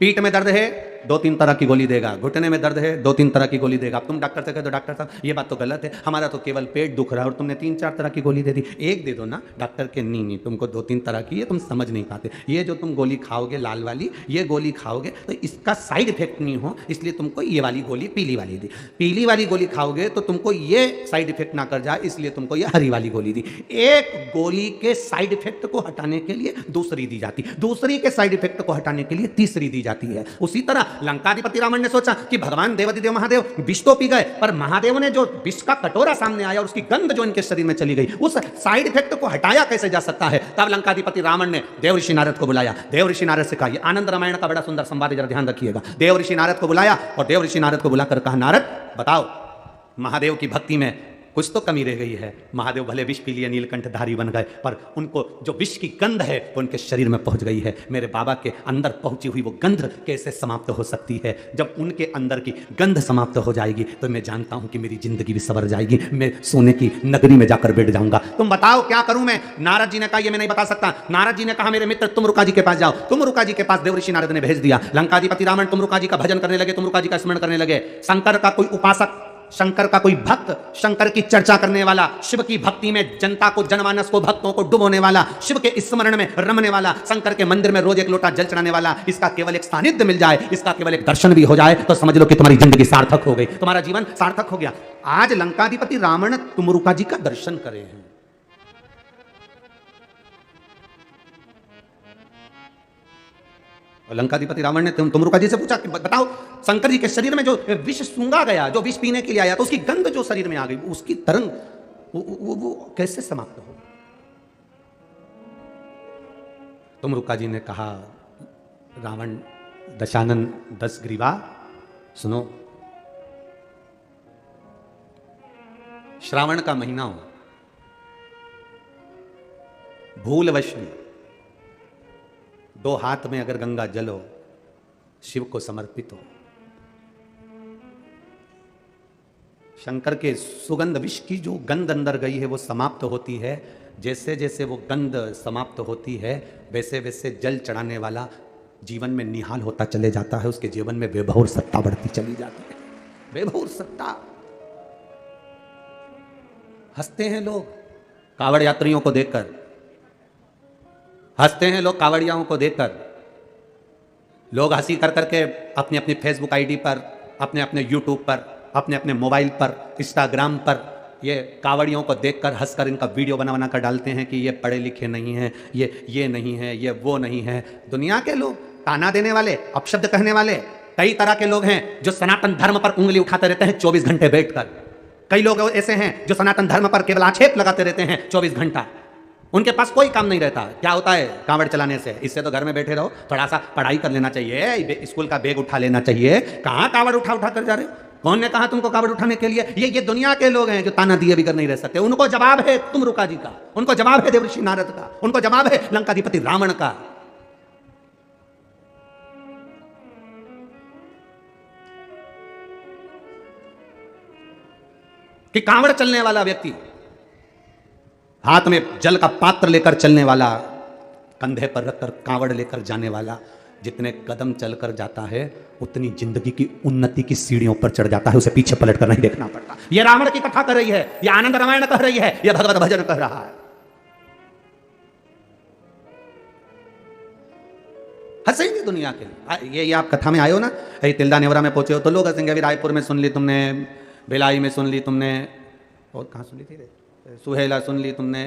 Speaker 1: पीठ में दर्द है 2-3 तरह की गोली देगा, घुटने में दर्द है 2-3 तरह की गोली देगा। अब तुम डॉक्टर से कह दो, डॉक्टर साहब ये बात तो गलत है, हमारा तो केवल पेट दुख रहा है और तुमने 3-4 तरह की गोली दे दी, एक दे दो ना। डॉक्टर के नहीं, तुमको 2-3 तरह की, ये तुम समझ नहीं पाते, ये जो तुम गोली खाओगे लाल वाली, ये गोली खाओगे तो इसका साइड इफेक्ट नहीं हो, इसलिए तुमको ये वाली गोली पीली वाली दी। पीली वाली गोली खाओगे तो तुमको ये साइड इफेक्ट ना कर जाए, इसलिए तुमको ये हरी वाली गोली दी। एक गोली के साइड इफेक्ट को हटाने के लिए दूसरी दी जाती, दूसरी के साइड इफेक्ट को हटाने के लिए तीसरी दी जाती है। उसी तरह लंकाधिपति रावण ने सोचा कि भगवान देवाधिदेव महादेव विष तो पी गए, पर महादेव ने जो विष का कटोरा सामने आया और उसकी गंध जो इनके शरीर में चली गई, उस साइड इफेक्ट को हटाया कैसे जा सकता है। तब लंकाधिपति रावण ने देव ऋषि नारद को बुलाया। देव ऋषि नारद से कहा, ये आनंद रामायण का बड़ा सुंदर संवाद है, जरा ध्यान रखिएगा। देव ऋषि नारद को बुलाया और देव ऋषि नारद को बुलाकर कहा, नारद बताओ महादेव की भक्ति में कुछ तो कमी रह गई है। महादेव भले विष पी लिए, नीलकंठधारी बन गए, पर उनको जो विष की गंध है वो उनके शरीर में पहुंच गई है। मेरे बाबा के अंदर पहुंची हुई वो गंध कैसे समाप्त हो सकती है? जब उनके अंदर की गंध समाप्त हो जाएगी तो मैं जानता हूं कि मेरी जिंदगी भी सवर जाएगी, मैं सोने की नगरी में जाकर बैठ जाऊंगा। तुम बताओ क्या करूं मैं? नारद जी ने कहा, ये मैं नहीं बता सकता। नारद जी ने कहा, मेरे मित्र तुम रुका जी के पास जाओ। तुम रुका जी के पास देव ऋषि नारद ने भेज दिया। लंकाधिपति रावण तुम रुका जी का भजन करने लगे, तुम रुका जी का स्मरण करने लगे। शंकर का कोई उपासक, शंकर का कोई भक्त, शंकर की चर्चा करने वाला, शिव की भक्ति में जनता को, जनमानस को, भक्तों को डुबोने वाला, शिव के स्मरण में रमने वाला, शंकर के मंदिर में रोज 1 लोटा जल चढ़ाने वाला, इसका केवल एक सानिध्य मिल जाए, इसका केवल एक दर्शन भी हो जाए तो समझ लो कि तुम्हारी जिंदगी सार्थक हो गई, तुम्हारा जीवन सार्थक हो गया। आज लंकाधिपति रावण तुमरुका जी का दर्शन करे हैं। और लंकाधिपति रावण ने तुमरुका जी से पूछा कि बताओ शंकर जी के शरीर में जो विष सूंघा गया, जो विष पीने के लिए आया, तो उसकी गंध जो शरीर में आ गई, उसकी तरंग वो कैसे समाप्त हो? तुमरुका जी ने कहा, रावण दशानन 10 ग्रीवा सुनो, श्रावण का महीना हो, भूलवश में 2 हाथ में अगर गंगा जल हो, शिव को समर्पित हो, शंकर के सुगंध विष की जो गंध अंदर गई है वो समाप्त होती है। जैसे जैसे वो गंध समाप्त होती है वैसे वैसे जल चढ़ाने वाला जीवन में निहाल होता चले जाता है, उसके जीवन में वैभव सत्ता बढ़ती चली जाती है। वैभव सत्ता। हंसते हैं लोग कावड़ यात्रियों को देखकर, हंसते हैं लोग कावड़ियाओं को देखकर। लोग हंसी कर करके अपनी अपनी फेसबुक आईडी पर, अपने अपने यूट्यूब पर, अपने अपने मोबाइल पर, इंस्टाग्राम पर ये कावड़ियों को देखकर हंसकर इनका वीडियो बना बना कर डालते हैं कि ये पढ़े लिखे नहीं हैं, ये नहीं है, ये वो नहीं है। दुनिया के लोग, ताना देने वाले, अपशब्द कहने वाले, कई तरह के लोग हैं जो सनातन धर्म पर उंगली उठाते रहते हैं 24 घंटे बैठकर। कई लोग ऐसे हैं जो सनातन धर्म पर केवल आक्षेप लगाते रहते हैं 24 घंटा। उनके पास कोई काम नहीं रहता। क्या होता है कांवड़ चलाने से? इससे तो घर में बैठे रहो, थोड़ा सा पढ़ाई कर लेना चाहिए, स्कूल का बैग उठा लेना चाहिए। कहाँ कांवड़ उठा उठा कर जा रहे हो? कौन ने कहा तुमको कांवड़ उठाने के लिए? ये दुनिया के लोग हैं जो ताना दिए बिगर नहीं रह सकते। उनको जवाब है तुमरुका जी का, उनको जवाब है देवर्षि नारद का, उनको जवाब है लंकाधिपति रावण का। कि कांवड़ चलने वाला व्यक्ति, हाथ में जल का पात्र लेकर चलने वाला, कंधे पर रखकर कांवड़ लेकर जाने वाला, जितने कदम चलकर जाता है उतनी जिंदगी की उन्नति की सीढ़ियों पर चढ़ जाता है। उसे पीछे पलट कर नहीं देखना पड़ता। यह रावण की कथा कर रही है, यह आनंद रामायण कह रही है, यह भगवत भजन कह रहा है। हंसेंगे दुनिया के लिए। ये आप कथा में आए हो ना, तिल्दा नेवरा में पहुंचे हो तो लोग हंसेंगे। अभी रायपुर में सुन ली तुमने, भिलाई में सुन ली तुमने, और कहाँ सुन ली थी रे, सुहेला सुन ली तुमने,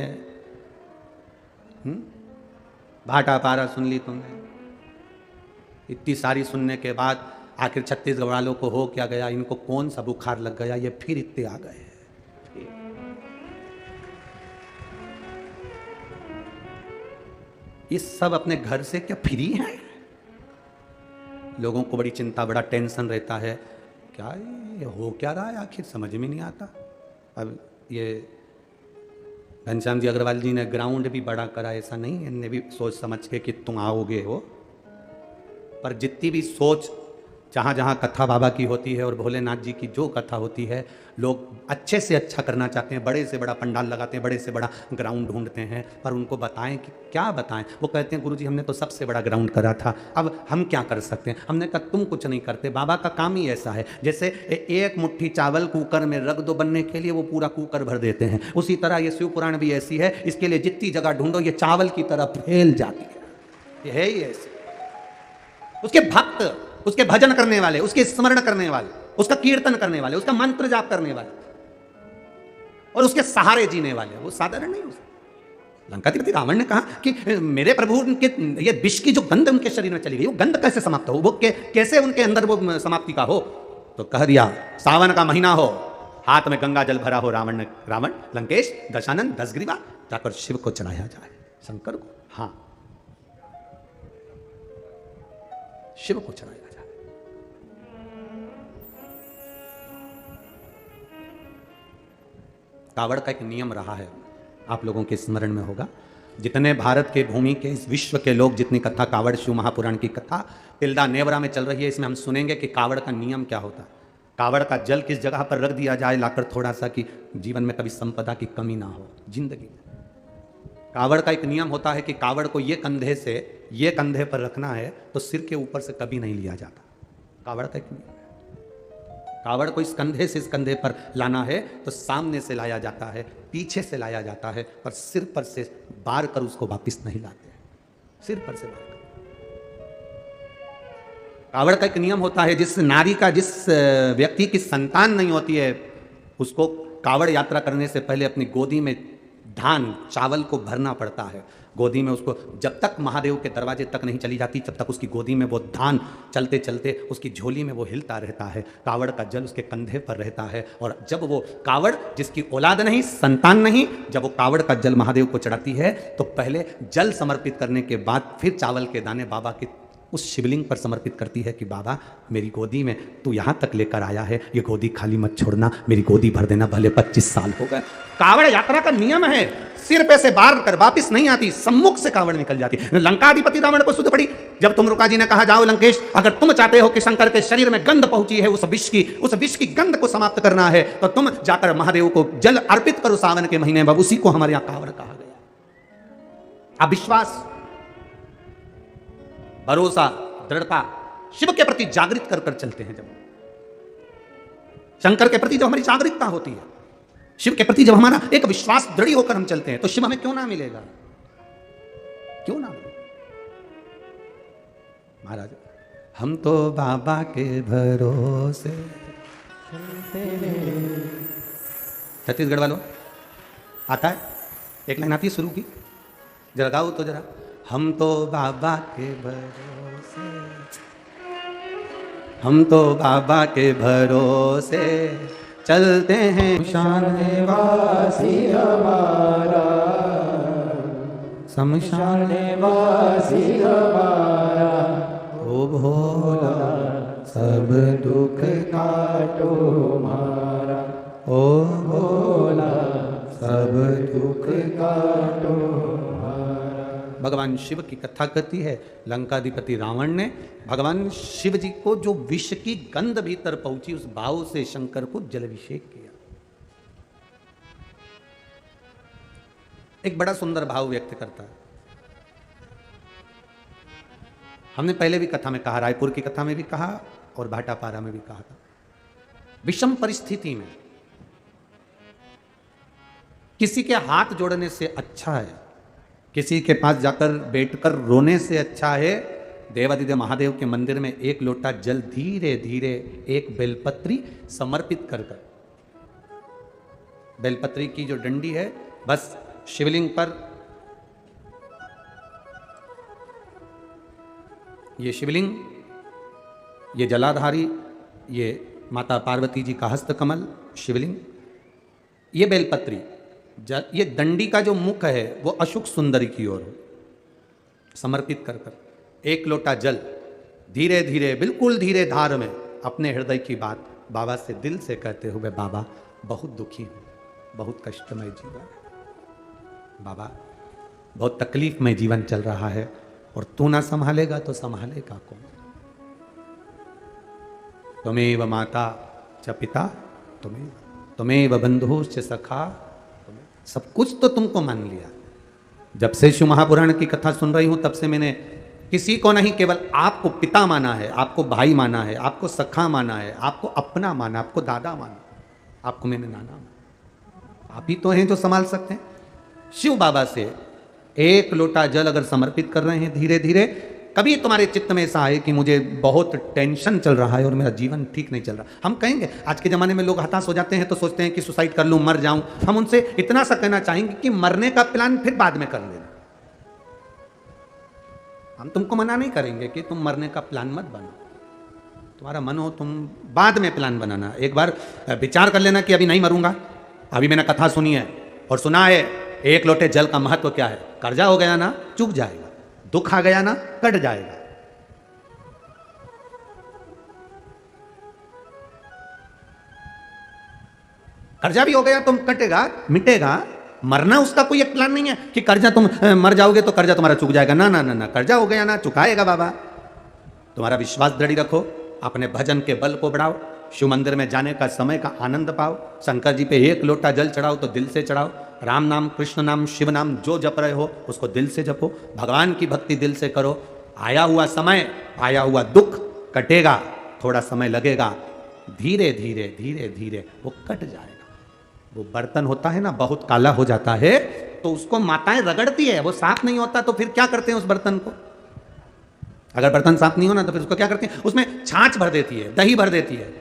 Speaker 1: भाटा पारा सुन ली तुमने। इतनी सारी सुनने के बाद आखिर छत्तीसगढ़ वालों को हो क्या गया, इनको कौन सा बुखार लग गया, ये फिर इतने आ गए। ये सब अपने घर से क्या फ्री हैं? लोगों को बड़ी चिंता, बड़ा टेंशन रहता है, क्या ये हो क्या रहा है आखिर, समझ में नहीं आता। अब ये घनश्याम जी अग्रवाल जी ने ग्राउंड भी बड़ा करा, ऐसा नहीं, इनने भी सोच समझ के कि तुम आओगे हो। पर जितनी भी सोच जहाँ जहाँ कथा बाबा की होती है और भोलेनाथ जी की जो कथा होती है, लोग अच्छे से अच्छा करना चाहते हैं, बड़े से बड़ा पंडाल लगाते हैं, बड़े से बड़ा ग्राउंड ढूंढते हैं, पर उनको बताएं कि क्या बताएं। वो कहते हैं गुरुजी हमने तो सबसे बड़ा ग्राउंड करा था, अब हम क्या कर सकते हैं। हमने कहा तुम कुछ नहीं करते, बाबा का काम ही ऐसा है। जैसे एक मुट्ठी चावल कुकर में रख दो बनने के लिए, वो पूरा कुकर भर देते हैं। उसी तरह ये शिव पुराण भी ऐसी है, इसके लिए जितनी जगह ढूंढो ये चावल की तरह फैल जाती है। ये है ही ऐसे। उसके भक्त, उसके भजन करने वाले, उसके स्मरण करने वाले, उसका कीर्तन करने वाले, उसका मंत्र जाप करने वाले और उसके सहारे जीने वाले, वो साधारण नहीं हो सकते। लंकाधिपति रावण ने कहा कि मेरे प्रभु के ये विष की जो गंध उनके शरीर में चली गई, वो गंध कैसे समाप्त हो, वो कैसे उनके अंदर वो समाप्ति का हो। तो कह दिया सावन का महीना हो, हाथ में गंगा जल भरा हो, रावण लंकेश दशानन 10 ग्रीवा जाकर शिव को चढ़ाया जाए, शंकर को, हाँ शिव को चढ़ाया जाए। कावड़ का एक नियम रहा है, आप लोगों के स्मरण में होगा। जितने भारत के भूमि के, इस विश्व के लोग, जितनी कथा कावड़ शिव महापुराण की कथा तिल्दा नेवरा में चल रही है, इसमें हम सुनेंगे कि कावड़ का नियम क्या होता है। कावड़ का जल किस जगह पर रख दिया जाए लाकर थोड़ा सा, कि जीवन में कभी संपदा की कमी ना हो जिंदगी में। कावड़ का एक नियम होता है कि कावड़ को ये कंधे से ये कंधे पर रखना है तो सिर के ऊपर से कभी नहीं लिया जाता। कावड़ का एक नियम है। कावड़ को इस कंधे से इस कंधे पर लाना है तो सामने से लाया जाता है, पीछे से लाया जाता है, पर सिर पर से बार कर उसको वापस नहीं लाते, सिर पर से बार कर। कावड़ का एक नियम होता है, जिस नारी का, जिस व्यक्ति की संतान नहीं होती है, उसको कावड़ यात्रा करने से पहले अपनी गोदी में धान चावल को भरना पड़ता है। गोदी में उसको जब तक महादेव के दरवाजे तक नहीं चली जाती, जब तक उसकी गोदी में वो धान चलते चलते उसकी झोली में वो हिलता रहता है। कावड़ का जल उसके कंधे पर रहता है, और जब वो कावड़, जिसकी औलाद नहीं, संतान नहीं, जब वो कावड़ का जल महादेव को चढ़ाती है तो पहले जल समर्पित करने के बाद फिर चावल के दाने बाबा के उस शिवलिंग पर समर्पित करती है कि बाबा मेरी गोदी में तू यहाँ तक लेकर आया है, ये गोदी खाली मत छोड़ना, मेरी गोदी भर देना, भले 25 साल हो गए। कावड़ यात्रा का नियम है, सिर पे से बार कर वापिस नहीं आती, सम्मुख से कावड़ निकल जाती। लंकाधिपति रावण को सुध पड़ी जब तुमरुका जी ने कहा जाओ लंकेश, अगर तुम चाहते हो कि शंकर के शरीर में गंध पहुंची है, उस विष की गंध को समाप्त करना है, तो तुम जाकर महादेव को जल अर्पित करो सावन के महीने में। उसी को हमारे यहां कावड़ कहा गया। अविश्वास, भरोसा, दृढ़ता, शिव के प्रति जागृत कर कर चलते हैं। जब शंकर के प्रति जब हमारी जागरूकता होती है, शिव के प्रति जब हमारा एक विश्वास दृढ़ होकर हम चलते हैं, तो शिव हमें क्यों ना मिलेगा, क्यों ना मिलेगा। महाराज हम तो बाबा के भरोसे चलते हैं। छत्तीसगढ़ वालों आता है, एक लाइन आती है शुरू की, जरा गाओ तो जरा। हम तो बाबा के भरोसे, हम तो बाबा के भरोसे चलते हैं, शमशान वासी हमारा, शमशान वासी हमारा, ओ भोला सब दुख काटो मारा, ओ भोला सब दुख काटो। भगवान शिव की कथा कहती है, लंकाधिपति रावण ने भगवान शिव जी को जो विष की गंध भीतर पहुंची, उस भाव से शंकर को जलाभिषेक किया। एक बड़ा सुंदर भाव व्यक्त करता है। हमने पहले भी कथा में कहा, रायपुर की कथा में भी कहा और भाटापारा में भी कहा था। विषम परिस्थिति में किसी के हाथ जोड़ने से अच्छा है, किसी के पास जाकर बैठकर रोने से अच्छा है देवादिदेव महादेव के मंदिर में एक लोटा जल धीरे धीरे एक बेलपत्री समर्पित कर कर, बेलपत्री की जो डंडी है बस शिवलिंग पर, ये शिवलिंग, ये जलाधारी, ये माता पार्वती जी का हस्तकमल शिवलिंग, ये बेलपत्री, ये दंडी का जो मुख है वो अशुक सुंदरी की ओर समर्पित कर कर एक लोटा जल धीरे धीरे, बिल्कुल धीरे धार में अपने हृदय की बात बाबा से दिल से कहते हुए, बाबा बहुत दुखी हूँ, बहुत कष्टमय जीवन है बाबा, बहुत तकलीफ में जीवन चल रहा है और तू ना संभालेगा तो संभालेगा कौन? त्वमेव माता च पिता त्वमेव बंधुश्च सखा, सब कुछ तो तुमको मान लिया। जब से शिव महापुराण की कथा सुन रही हूं तब से मैंने किसी को नहीं, केवल आपको पिता माना है, आपको भाई माना है, आपको सखा माना है, आपको अपना माना, आपको दादा माना, आपको मैंने नाना माना। आप ही तो हैं जो संभाल सकते हैं। शिव बाबा से एक लोटा जल अगर समर्पित कर रहे हैं धीरे धीरे, कभी तुम्हारे चित्त में ऐसा आए कि मुझे बहुत टेंशन चल रहा है और मेरा जीवन ठीक नहीं चल रहा, हम कहेंगे, आज के ज़माने में लोग हताश हो जाते हैं तो सोचते हैं कि सुसाइड कर लूँ, मर जाऊं। हम उनसे इतना सा कहना चाहेंगे कि मरने का प्लान फिर बाद में कर लेना। हम तुमको मना नहीं करेंगे कि तुम मरने का प्लान मत बनाओ, तुम्हारा मन हो तुम बाद में प्लान बनाना। एक बार विचार कर लेना कि अभी नहीं मरूंगा, अभी मैंने कथा सुनी है और सुना है एक लोटे जल का महत्व क्या है। कर्जा हो गया ना चुक जाएगा, दुख आ गया ना कट जाएगा। कर्जा भी हो गया तो कटेगा, मिटेगा। मरना उसका कोई एक प्लान नहीं है कि कर्जा तुम मर जाओगे तो कर्जा तुम्हारा चुक जाएगा। ना ना ना ना, कर्जा हो गया ना चुकाएगा बाबा। तुम्हारा विश्वास दृढ़ रखो, अपने भजन के बल को बढ़ाओ, शिव मंदिर में जाने का समय का आनंद पाओ, शंकर जी पे एक लोटा जल चढ़ाओ तो दिल से चढ़ाओ, राम नाम कृष्ण नाम शिव नाम जो जप रहे हो उसको दिल से जपो, भगवान की भक्ति दिल से करो। आया हुआ समय, आया हुआ दुख कटेगा, थोड़ा समय लगेगा, धीरे धीरे धीरे धीरे वो कट जाएगा। वो बर्तन होता है ना बहुत काला हो जाता है तो उसको माताएं रगड़ती है, वो साफ नहीं होता तो फिर क्या करते हैं उस बर्तन को? अगर बर्तन साफ नहीं होना तो फिर उसको क्या करते हैं? उसमें छाछ भर देती है, दही भर देती है,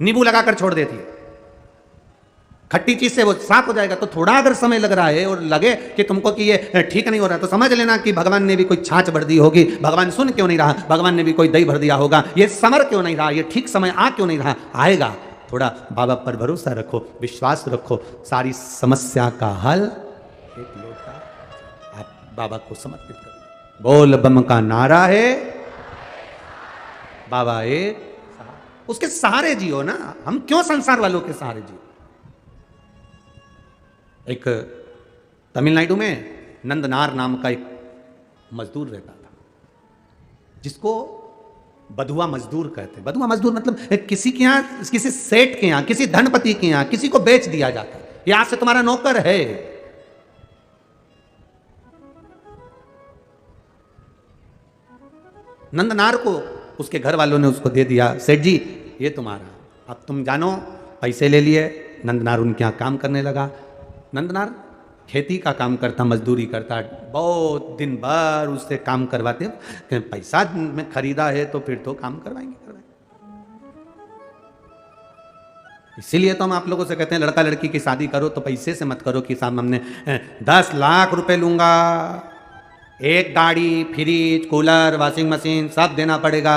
Speaker 1: नींबू लगाकर छोड़ देती है, खट्टी चीज से वो साफ हो जाएगा। तो थोड़ा अगर समय लग रहा है और लगे कि तुमको कि ये ठीक नहीं हो रहा तो समझ लेना कि भगवान ने भी कोई छाछ भर दी होगी, भगवान सुन क्यों नहीं रहा, भगवान ने भी कोई दही भर दिया होगा, ये समर क्यों नहीं रहा, ये ठीक समय आ क्यों नहीं रहा। आएगा, थोड़ा बाबा पर भरोसा रखो, विश्वास रखो, सारी समस्या का हल एक लोटा आप बाबा को समर्पित करो। बोल बम का नारा है, बाबा एक, उसके सहारे जियो ना। हम क्यों संसार वालों के सहारे जियो? एक तमिलनाडु में नंदनार नाम का एक मजदूर रहता था, जिसको बधुआ मजदूर कहते हैं। बधुआ मजदूर मतलब किसी के यहां, किसी सेठ के यहां, किसी धनपति के यहां किसी को बेच दिया जाता है, ये आज से तुम्हारा नौकर है। नंदनार को उसके घर वालों ने उसको दे दिया, सेठ जी ये तुम्हारा, अब तुम जानो। पैसे ले लिए, नंदनार उनके यहाँ काम करने लगा। नंदनार खेती का काम करता, मजदूरी करता, बहुत दिन भर उससे काम करवाते, पैसा में खरीदा है तो फिर तो काम करवाएंगे। इसीलिए तो हम आप लोगों से कहते हैं लड़का लड़की की शादी करो तो पैसे से मत करो कि साहब हमने 10 लाख रुपए लूंगा, एक गाड़ी, फ्रिज, कूलर, वॉशिंग मशीन सब देना पड़ेगा,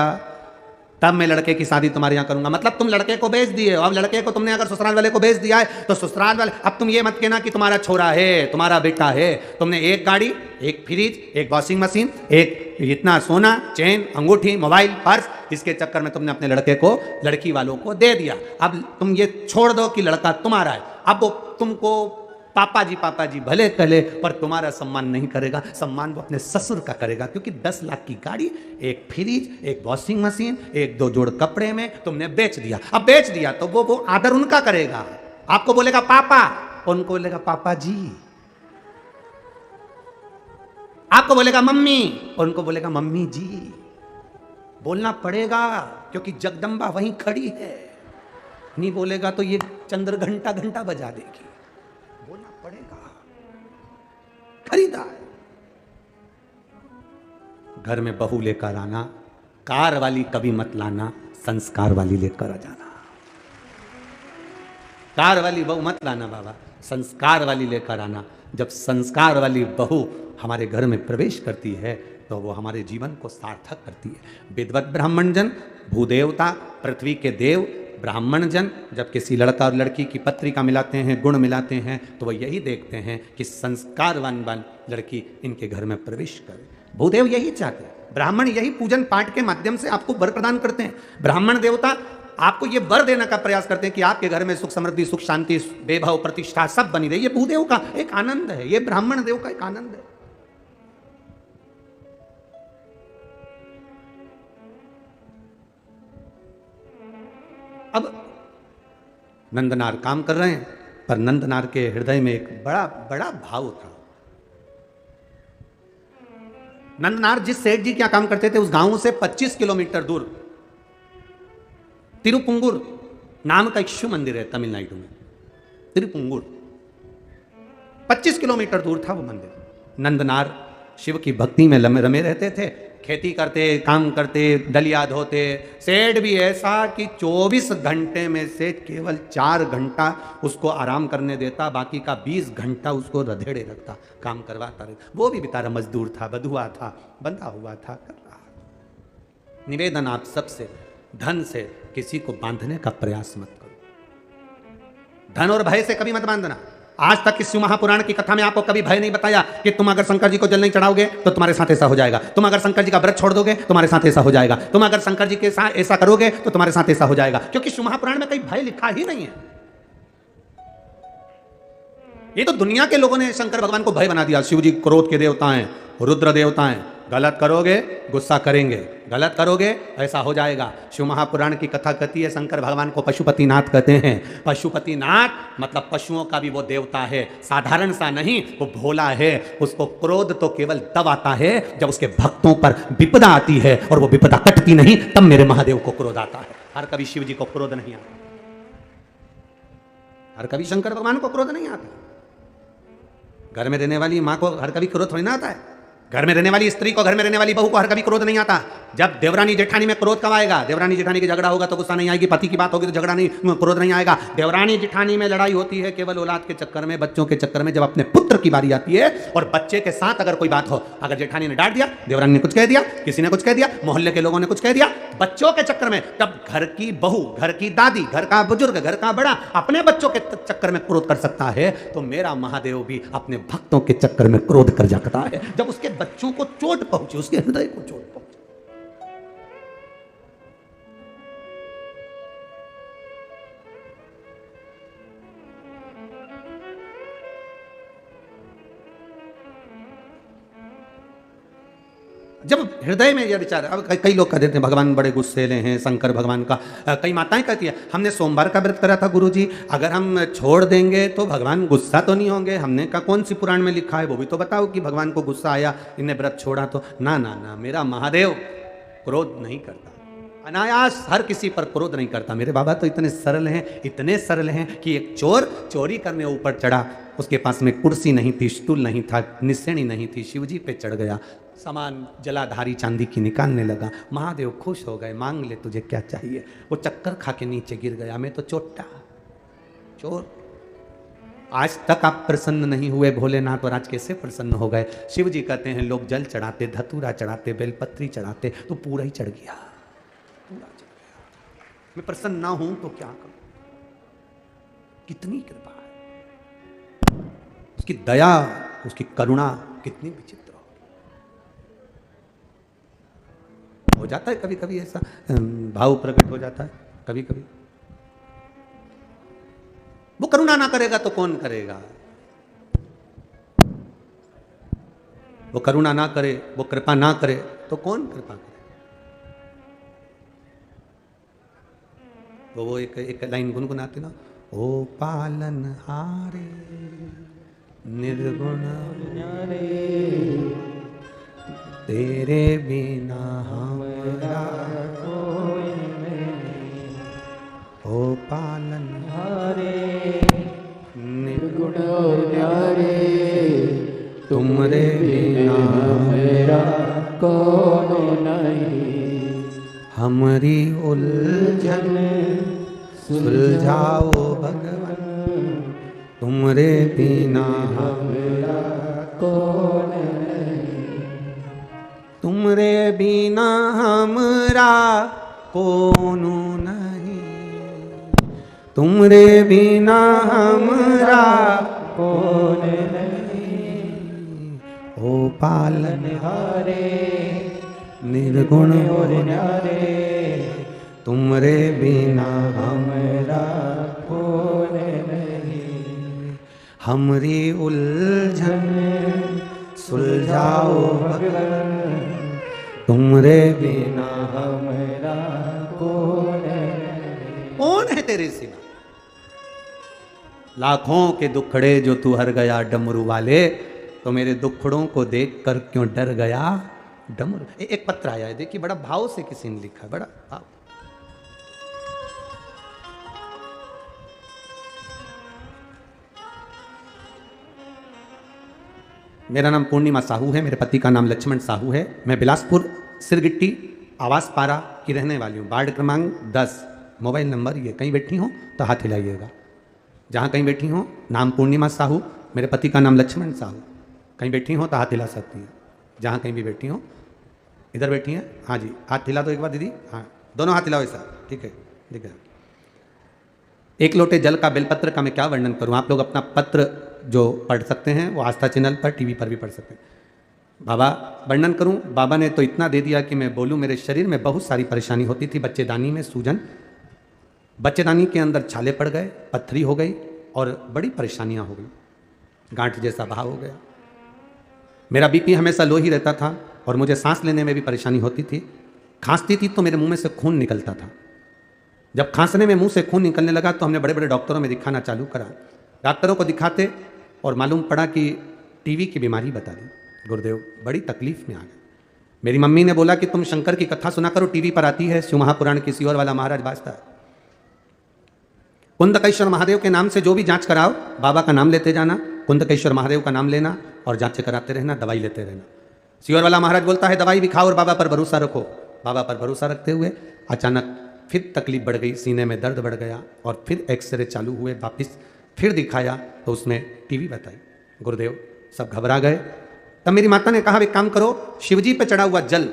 Speaker 1: तब मैं लड़के की शादी तुम्हारे यहाँ करूंगा। मतलब तुम लड़के को बेच दिए हो। अब लड़के को तुमने अगर ससुराल वाले को बेच दिया है तो ससुराल वाले, अब तुम ये मत कहना कि तुम्हारा छोरा है, तुम्हारा बेटा है। तुमने एक गाड़ी, एक फ्रिज, एक वॉशिंग मशीन, एक इतना सोना, चेन, अंगूठी, मोबाइल, पर्स, इसके चक्कर में तुमने अपने लड़के को लड़की वालों को दे दिया। अब तुम ये छोड़ दो कि लड़का तुम्हारा है। अब वो तुमको पापा जी भले कहले पर तुम्हारा सम्मान नहीं करेगा, सम्मान वो अपने ससुर का करेगा। क्योंकि 10 लाख की गाड़ी, एक फ्रिज, एक वॉशिंग मशीन, एक 2 जोड़ कपड़े में तुमने बेच दिया। अब बेच दिया तो वो आदर उनका करेगा, आपको बोलेगा पापा, उनको बोलेगा पापा जी, आपको बोलेगा मम्मी, उनको बोलेगा मम्मी जी। बोलना पड़ेगा क्योंकि जगदम्बा वहीं खड़ी है। नहीं बोलेगा तो ये चंद्र घंटा घंटा बजा देगी। बोलना पड़ेगा, खरीदा है। घर में बहू लेकर आना, कार वाली कभी मत लाना, संस्कार वाली लेकर आ जाना। कार वाली बहू मत लाना बाबा, संस्कार वाली लेकर आना। जब संस्कार वाली बहू हमारे घर में प्रवेश करती है तो वो हमारे जीवन को सार्थक करती है। विद्वत ब्राह्मण जन, भूदेवता, पृथ्वी के देव, ब्राह्मण जन जब किसी लड़का और लड़की की पत्रिका मिलाते हैं, गुण मिलाते हैं, तो वह यही देखते हैं कि संस्कारवान लड़की इनके घर में प्रवेश करे। भूदेव यही चाहते हैं, ब्राह्मण यही पूजन पाठ के माध्यम से आपको वर प्रदान करते हैं। ब्राह्मण देवता आपको ये वर देने का प्रयास करते हैं कि आपके घर में सुख समृद्धि, सुख शांति, वैभव, प्रतिष्ठा सब बनी रही। ये भूदेव का एक आनंद है, ये ब्राह्मण देव का एक आनंद है। अब नंदनार काम कर रहे हैं, पर नंदनार के हृदय में एक बड़ा बड़ा भाव था। नंदनार जिस सेठ जी क्या काम करते थे, उस गांव से 25 किलोमीटर दूर तिरुपुंगुर नाम का एक शिव मंदिर है तमिलनाडु में। तिरुपुंगुर 25 किलोमीटर दूर था वो मंदिर। नंदनार शिव की भक्ति में रमे रहते थे, खेती करते, काम करते, डलिया धोते। सेठ भी ऐसा कि 24 घंटे में से केवल 4 घंटा उसको आराम करने देता, बाकी का 20 घंटा उसको रधेड़े रखता, काम करवाता रहता। वो भी बेचारा मजदूर था, बधुआ था, बंधा हुआ था, कर रहा। निवेदन आप सबसे, धन से किसी को बांधने का प्रयास मत करो। धन और भय से कभी मत बांधना। आज तक इस शिव महापुराण की कथा में आपको कभी भय नहीं बताया कि तुम अगर शंकर जी को जल नहीं चढ़ाओगे तो तुम्हारे साथ ऐसा हो जाएगा, तुम अगर शंकर जी का व्रत छोड़ दोगे तुम्हारे साथ ऐसा हो जाएगा, तुम अगर शंकर जी के साथ ऐसा करोगे तो तुम्हारे साथ ऐसा हो जाएगा, क्योंकि शिव महापुराण में कहीं भय लिखा ही नहीं है। ये तो दुनिया के लोगों ने शंकर भगवान को भय बना दिया। शिव जी क्रोध के देवता हैं, रुद्र देवता हैं, गलत करोगे गुस्सा करेंगे, गलत करोगे ऐसा हो जाएगा। शिव महापुराण की कथा कहती है शंकर भगवान को पशुपतिनाथ कहते हैं। पशुपतिनाथ मतलब पशुओं का भी वो देवता है, साधारण सा नहीं, वो भोला है। उसको क्रोध तो केवल तब आता है जब उसके भक्तों पर विपदा आती है, और वो विपदा कटती नहीं तब मेरे महादेव को क्रोध आता है। हर कभी शिव जी को क्रोध नहीं आता, हर कभी शंकर भगवान को क्रोध नहीं आता। घर में रहने वाली माँ को हर कभी क्रोध थोड़ी ना आता है, घर में रहने वाली स्त्री को, घर में रहने वाली बहू को हर कभी क्रोध नहीं आता। जब देवरानी जेठानी में क्रोध कब आएगा? देवरानी जेठानी की झगड़ा होगा तो गुस्सा नहीं आएगी, पति की बात होगी तो झगड़ा नहीं, क्रोध नहीं आएगा। देवरानी जेठानी में लड़ाई होती है केवल औलाद के चक्कर में, बच्चों के चक्कर में। जब अपने पुत्र की बारी आती है और बच्चे के साथ अगर कोई बात हो, अगर जेठानी ने डांट दिया, देवरानी ने कुछ कह दिया, किसी ने कुछ कह दिया, मोहल्ले के लोगों ने कुछ कह दिया, बच्चों के चक्कर में, तब घर की बहू, घर की दादी, घर का बुजुर्ग, घर का बड़ा अपने बच्चों के चक्कर में क्रोध कर सकता है, तो मेरा महादेव भी अपने भक्तों के चक्कर में क्रोध कर जाता है। जब उसके बच्चों को चोट पहुंचे, उसके हृदय को चोट पहुंचे। जब हृदय में यह विचार, अब कई लोग कहते हैं भगवान बड़े गुस्सेले हैं, शंकर भगवान का, कई माताएं कहती है हमने सोमवार का व्रत करा था गुरुजी, अगर हम छोड़ देंगे तो भगवान गुस्सा तो नहीं होंगे। हमने कहा कौन सी पुराण में लिखा है, वो भी तो बताओ कि भगवान को गुस्सा आया, इन्हें व्रत छोड़ा तो। ना ना ना, मेरा महादेव क्रोध नहीं करता, अनायास हर किसी पर क्रोध नहीं करता। मेरे बाबा तो इतने सरल हैं, इतने सरल हैं कि एक चोर चोरी करने ऊपर चढ़ा, उसके पास में कुर्सी नहीं थी, स्टूल नहीं था, निसेणी नहीं थी, शिवजी पे चढ़ गया, सामान जलाधारी चांदी की निकालने लगा। महादेव खुश हो गए, मांग ले तुझे क्या चाहिए। वो चक्कर खा के नीचे गिर गया, मैं तो चोटा चोर। आज तक आप प्रसन्न नहीं हुए भोलेनाथ, और आज कैसे प्रसन्न हो गए? शिव जी कहते हैं लोग जल चढ़ाते, धतूरा चढ़ाते, बेलपत्री चढ़ाते, तो पूरा ही चढ़ गया, पूरा चढ़ गया। मैं प्रसन्न ना हूं तो क्या करूं? कितनी कृपा है, उसकी दया, उसकी करुणा कितनी विचित्र हो जाता है। कभी कभी ऐसा भाव प्रकट हो जाता है, कभी कभी। वो करुणा ना करेगा तो कौन करेगा? वो करुणा ना करे, वो कृपा ना करे तो कौन कृपा करे? वो एक लाइन गुनगुनाते ना, ओ पालन हारे निर्गुण तेरे बिना हमारा कोई नहीं, ओ पालन हारे निर्गुण प्यारे तुमरे बिना मेरा
Speaker 2: कौन नहीं।
Speaker 1: हमारी उलझन सुलझाओ भगवान, तुमरे बिना
Speaker 2: हमरा कौन नहीं।
Speaker 1: तुमरे बिना हमरा कोनो नहीं, तुमरे बिना हमरा
Speaker 2: कौन नहीं।
Speaker 1: ओ पालन
Speaker 2: हारे
Speaker 1: निर्गुण
Speaker 2: और न्यारे,
Speaker 1: तुमरे बिना
Speaker 2: हमरा कौन नहीं।
Speaker 1: हमरी उलझन सुलझाओ
Speaker 2: भगवान,
Speaker 1: तुमरे बिना
Speaker 2: हमरा कौन नहीं।
Speaker 1: कौन है तेरे सिवा। लाखों के दुखड़े जो तू हर गया डमरू वाले, तो मेरे दुखड़ों को देख कर क्यों डर गया डमरू। एक पत्र आया है, देखिए बड़ा भाव से किसी ने लिखा है, बड़ा भाव। मेरा नाम पूर्णिमा साहू है, मेरे पति का नाम लक्ष्मण साहू है। मैं बिलासपुर सिरगिट्टी आवास पारा की रहने वाली हूँ। वार्ड क्रमांक 10, मोबाइल नंबर ये। कहीं बैठी हो तो हाथ हिलाइएगा। जहाँ कहीं बैठी हो, नाम पूर्णिमा साहू, मेरे पति का नाम लक्ष्मण साहू। कहीं बैठी हो तो हाथ हिला सकती हैं। जहाँ कहीं भी बैठी हो, इधर बैठी हैं, हाँ जी, हाथ हिला दो एक बार दीदी। हाँ, दोनों हाथ हिलाओ ऐसा, ठीक है, ठीक है। एक लोटे जल का बेलपत्र का मैं क्या वर्णन करूँ। आप लोग अपना पत्र जो पढ़ सकते हैं वो आस्था चैनल पर, टीवी पर भी पढ़ सकते हैं। बाबा वर्णन करूं, बाबा ने तो इतना दे दिया कि मैं बोलूं। मेरे शरीर में बहुत सारी परेशानी होती थी। बच्चेदानी में सूजन, बच्चेदानी के अंदर छाले पड़ गए, पत्थरी हो गई और बड़ी परेशानियां हो गई, गांठ जैसा भाव हो गया। मेरा बीपी हमेशा लो ही रहता था और मुझे सांस लेने में भी परेशानी होती थी। खांसती थी तो मेरे मुंह में से खून निकलता था। जब खांसने में मुंह से खून निकलने लगा तो हमने बड़े बड़े डॉक्टरों में दिखाना चालू करा। डॉक्टरों को दिखाते और मालूम पड़ा कि टीवी की बीमारी बता दी। गुरुदेव बड़ी तकलीफ में आ गए। मेरी मम्मी ने बोला कि तुम शंकर की कथा सुना करो, टीवी पर आती है, शिव महापुराण किसी और वाला महाराज बाजता है। कुंदकेश्वर महादेव के नाम से जो भी जांच कराओ, बाबा का नाम लेते जाना, कुंदकेश्वर महादेव का नाम लेना और जांचें कराते रहना, दवाई लेते रहना। शिव वाला महाराज बोलता है दवाई भी खाओ और बाबा पर भरोसा रखो। बाबा पर भरोसा रखते हुए अचानक फिर तकलीफ बढ़ गई, सीने में दर्द बढ़ गया और फिर एक्सरे चालू हुए। वापिस फिर दिखाया तो उसमें टीवी बताई। गुरुदेव सब घबरा गए। तब मेरी माता ने कहा एक काम करो, शिवजी पे चढ़ा हुआ जल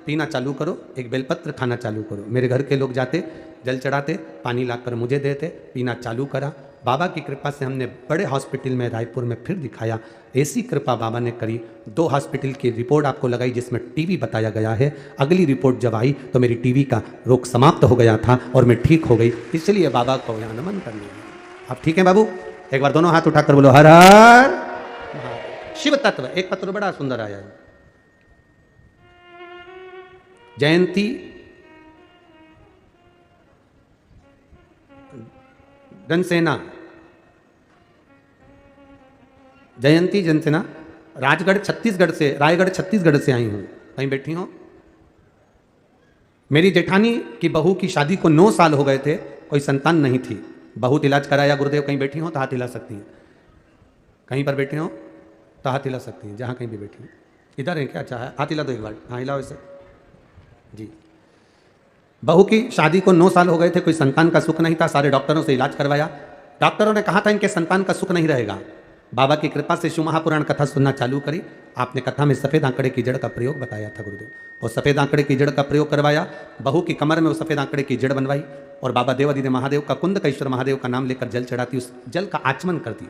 Speaker 1: पीना चालू करो, एक बेलपत्र खाना चालू करो। मेरे घर के लोग जाते, जल चढ़ाते, पानी लाकर मुझे देते, पीना चालू करा। बाबा की कृपा से हमने बड़े हॉस्पिटल में रायपुर में फिर दिखाया। ऐसी कृपा बाबा ने करी, 2 हॉस्पिटल की रिपोर्ट आपको लगाई जिसमें टीवी बताया गया है। अगली रिपोर्ट जब आई तो मेरी टीवी का रोग समाप्त हो गया था और मैं ठीक हो गई। इसलिए बाबा को यहाँ नमन करने लगी। आप ठीक हैं बाबू? एक बार दोनों हाथ उठाकर बोलो हर हर शिव तत्व। एक पत्र बड़ा सुंदर आया है। जयंती जनसेना, जयंती जनसेना राजगढ़ छत्तीसगढ़ से, रायगढ़ छत्तीसगढ़ से आई हूं। कहीं बैठी हो? मेरी जेठानी की बहू की शादी को 9 साल हो गए थे, कोई संतान नहीं थी। बहुत इलाज कराया गुरुदेव। कहीं बैठी हो तो हाथ हिला सकती हैं। कहीं पर बैठी हो तो हाथ हिला सकती हैं, जहाँ कहीं भी बैठी हो। इधर है क्या? अच्छा है, हाथ हिला दो एक बार। हाँ हिलाओ इसे जी। बहू की शादी को 9 साल हो गए थे, कोई संतान का सुख नहीं था। सारे डॉक्टरों से इलाज करवाया। डॉक्टरों ने कहा था इनके संतान का सुख नहीं रहेगा। बाबा की कृपा से शिव महापुराण कथा सुनना चालू करी। आपने कथा में सफ़ेद आंकड़े की जड़ का प्रयोग बताया था गुरुदेव, और सफ़ेद आंकड़े की जड़ का प्रयोग करवाया। बहू की कमर में वो सफ़ेद आंकड़े की जड़ बनवाई और बाबा देवादिदेव महादेव का, कुंदकेश्वर महादेव का नाम लेकर जल चढ़ाती, उस जल का आचमन करती।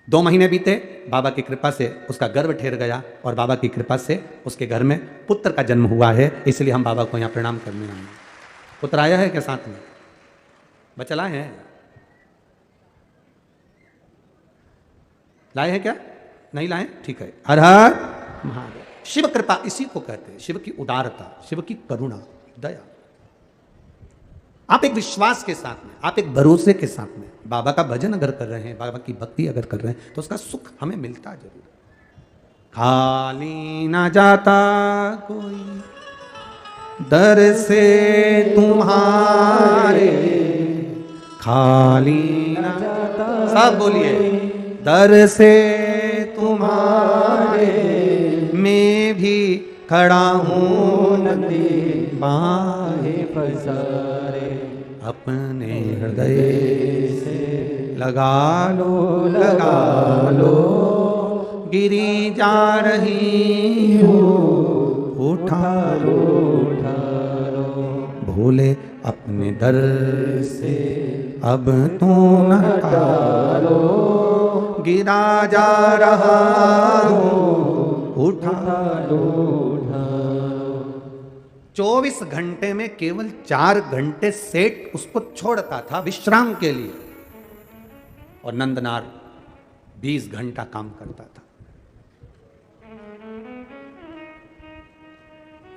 Speaker 1: 2 महीने बीते, बाबा की कृपा से उसका गर्भ ठहर गया और बाबा की कृपा से उसके घर में पुत्र का जन्म हुआ है। इसलिए हम बाबा को यहाँ प्रणाम करने आए। पुत्र आया है क्या साथ में? बच्चा लाए हैं? लाए हैं क्या? नहीं लाए? ठीक है। हर हर महादेव। शिव कृपा इसी को कहते हैं, शिव की उदारता, शिव की करुणा, दया। आप एक विश्वास के साथ में, आप एक भरोसे के साथ में बाबा का भजन अगर कर रहे हैं, बाबा की भक्ति अगर कर रहे हैं, तो उसका सुख हमें मिलता जरूर। खाली ना जाता कोई दर से तुम्हारे, खाली ना जाता, सब बोलिए, दर से तुम्हारे मैं भी खड़ा हूँ
Speaker 2: नंदी
Speaker 1: बाहें
Speaker 2: हे पसारे
Speaker 1: अपने हृदय
Speaker 2: से
Speaker 1: लगा लो
Speaker 2: लगा लो
Speaker 1: गिरी जा रही हूँ उठा लो
Speaker 2: उठा लो
Speaker 1: भोले अपने दर से अब तो न टालो गिरा जा रहा हूँ उठा
Speaker 2: लो उठा
Speaker 1: 24 घंटे में केवल 4 घंटे सेठ उसको छोड़ता था विश्राम के लिए और नंदनार 20 घंटा काम करता था।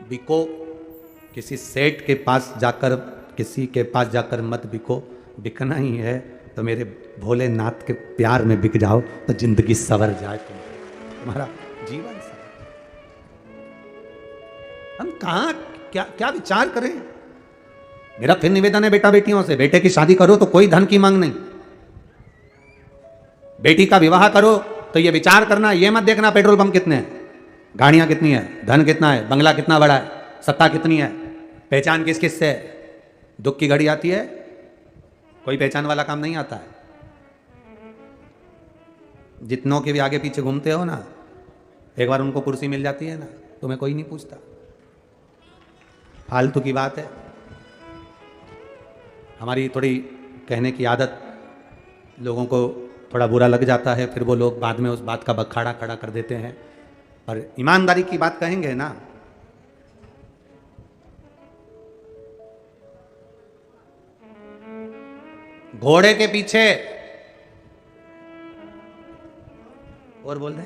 Speaker 1: बिको किसी सेठ के पास जाकर किसी के पास जाकर मत बिको, बिकना ही है तो मेरे भोलेनाथ के प्यार में बिक जाओ तो जिंदगी सवर जाए, तुम्हारा जीवन सवर। हम कहाँ क्या क्या विचार करें। मेरा फिर निवेदन है बेटा बेटियों से, बेटे की शादी करो तो कोई धन की मांग नहीं, बेटी का विवाह करो तो ये विचार करना, ये मत देखना पेट्रोल पंप कितने हैं, गाड़ियां कितनी है, धन कितना है, बंगला कितना बड़ा है, सत्ता कितनी है, पहचान किस किस से है। दुख की घड़ी आती है कोई पहचान वाला काम नहीं आता है। जितनों के भी आगे पीछे घूमते हो ना, एक बार उनको कुर्सी मिल जाती है ना, तुम्हें कोई नहीं पूछता, फालतू की बात है। हमारी थोड़ी कहने की आदत, लोगों को थोड़ा बुरा लग जाता है, फिर वो लोग बाद में उस बात का बखाड़ा खड़ा कर देते हैं। और ईमानदारी की बात कहेंगे ना, घोड़े के पीछे और बोल दें,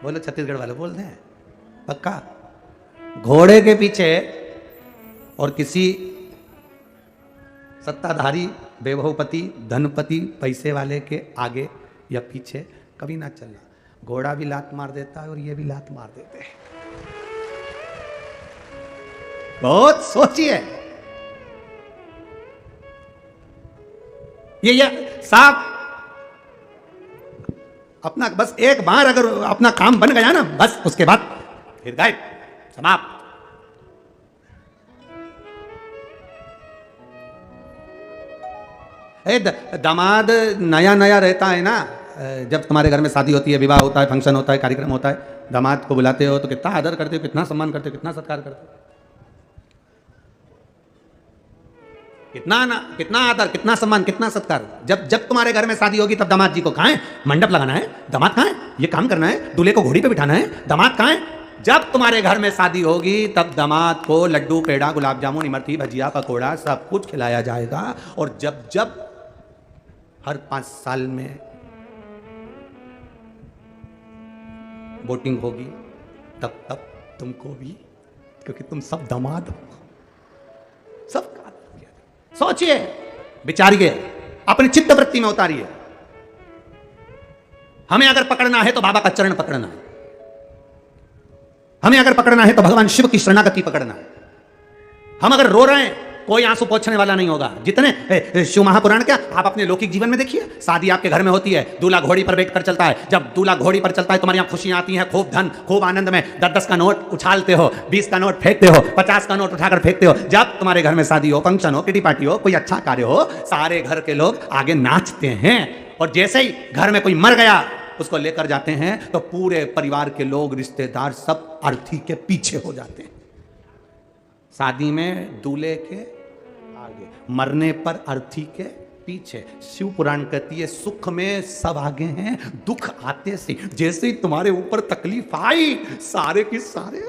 Speaker 1: बोलो छत्तीसगढ़ वाले बोल दें पक्का, घोड़े के पीछे और किसी सत्ताधारी वैभवपति धनपति पैसे वाले के आगे या पीछे कभी ना चलना। घोड़ा भी लात मार देता है और ये भी लात मार देते हैं। बहुत सोचिए, ये साहब अपना बस एक बार अगर अपना काम बन गया ना, बस उसके बाद फिर गायब, समाप्त। दामाद नया नया रहता है ना, जब तुम्हारे घर में शादी होती है, विवाह होता है, फंक्शन होता है, कार्यक्रम होता है, दामाद को बुलाते हो तो कितना आदर करते हो, कितना सम्मान करते हो, कितना सत्कार करते हो, कितना आदर, कितना सम्मान, कितना सत्कार। जब तुम्हारे घर में शादी होगी तब दामाद जी को कहाँ है, मंडप लगाना है, दामाद कहाँ है, ये काम करना है, दूल्हे को घोड़ी पे बिठाना है, दामाद कहाँ है। जब तुम्हारे घर में शादी होगी तब दामाद को लड्डू पेड़ा गुलाब जामुन इमरती भजिया पकोड़ा सब कुछ खिलाया जाएगा। और जब जब हर 5 साल में वोटिंग होगी तब तब तुमको भी, क्योंकि तुम सब दामाद हो, सब सोचिए, विचारिए, अपनी चित्त वृत्ति में उतारिए। हमें अगर पकड़ना है तो बाबा का चरण पकड़ना है, हमें अगर पकड़ना है तो भगवान शिव की शरणागति पकड़ना है। हम अगर रो रहे हैं कोई आंसू पोंछने वाला नहीं होगा। जितने शिव महापुराण क्या आप अपने लौकिक जीवन में देखिए, शादी आपके घर में होती है, दूल्हा घोड़ी पर बैठ कर चलता है। जब दूल्हा घोड़ी पर चलता है तुम्हारी यहाँ खुशियां आती हैं, खूब धन, खूब आनंद में 10-10 का नोट उछालते हो, 20 का नोट फेंकते हो, 50 का नोट उठाकर फेंकते हो। जब तुम्हारे घर में शादी हो, फंक्शन हो, किटी पार्टी हो, कोई अच्छा कार्य हो, सारे घर के लोग आगे नाचते हैं। और जैसे ही घर में कोई मर गया उसको लेकर जाते हैं तो पूरे परिवार के लोग, रिश्तेदार सब अर्थी के पीछे हो जाते हैं। शादी में दूल्हे के आगे, मरने पर अर्थी के पीछे। शिव पुराण कहती है सुख में सब आगे हैं, दुख आते से जैसे ही तुम्हारे ऊपर तकलीफ आई सारे के सारे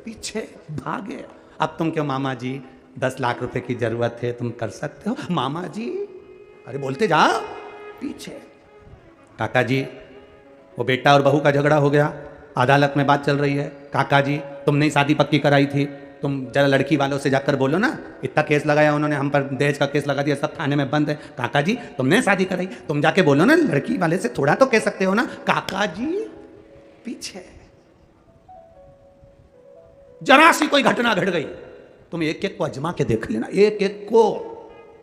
Speaker 1: पीछे भागे। अब तुम क्यों मामा जी 10 लाख रुपए की जरूरत है, तुम कर सकते हो मामा जी, अरे बोलते जा पीछे। काका जी वो बेटा और बहू का झगड़ा हो गया, अदालत में बात चल रही है, काका जी तुमने ही शादी पक्की कराई थी, तुम जरा लड़की वालों से जाकर बोलो ना, इतना केस लगाया उन्होंने, हम पर दहेज का केस लगा दिया, सब थाने में बंद है। काका जी तुमने शादी कराई, तुम जाके बोलो ना, लड़की वाले से थोड़ा तो कह सकते हो ना। काका जी पीछे। जरा सी कोई घटना घट गई, तुम एक एक को अजमा के देख लेना, एक एक को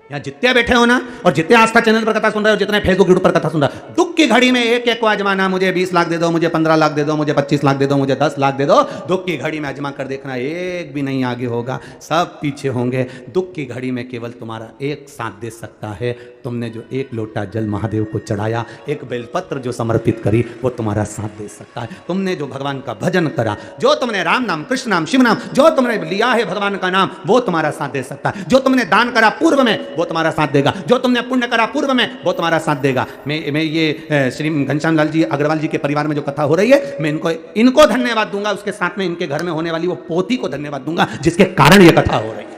Speaker 1: यहाँ जितने बैठे हो ना, और जितने आस्था चैनल पर कथा सुन रहे हो, जितने फेसबुक यूट्यूब पर कथा सुन रहे हो, दुख की घड़ी में एक एक को आजमाना, मुझे 20 लाख दे दो, मुझे 15 लाख दे दो, मुझे 25 लाख दे दो, मुझे 10 लाख दे दो। दुख की घड़ी में आजमा कर देखना, एक भी नहीं आगे होगा, सब पीछे होंगे। दुख की घड़ी में केवल तुम्हारा एक साथ दे सकता है। तुमने जो एक लोटा जल महादेव को चढ़ाया, एक बेलपत्र जो समर्पित करी, वो तुम्हारा साथ दे सकता है। तुमने जो भगवान का भजन करा, जो तुमने राम नाम, कृष्ण नाम, शिव नाम, जो तुमने लिया है भगवान का नाम, वो तुम्हारा साथ दे सकता है। जो तुमने दान करा पूर्व में, वो तुम्हारा साथ देगा। जो तुमने पुण्य करा पूर्व में, वो तुम्हारा साथ देगा। मैं ये श्री घनश्याम लाल जी अग्रवाल जी के परिवार में जो कथा हो रही है, मैं इनको धन्यवाद दूंगा। उसके साथ में इनके घर में होने वाली वो पोती को धन्यवाद दूंगा, जिसके कारण ये कथा हो रही है।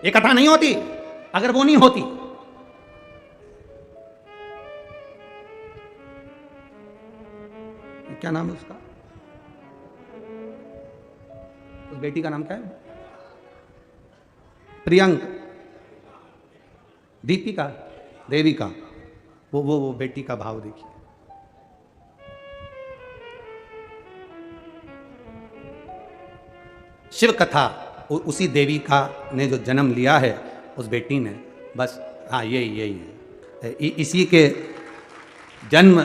Speaker 1: ये कथा नहीं होती अगर वो नहीं होती। क्या नाम है उसका? उस बेटी का नाम क्या है? प्रियंक, दीपिका, देविका। वो बेटी का भाव देखिए। शिव कथा उसी देविका ने जो जन्म लिया है, उस बेटी ने, बस हाँ यही है। इसी के जन्म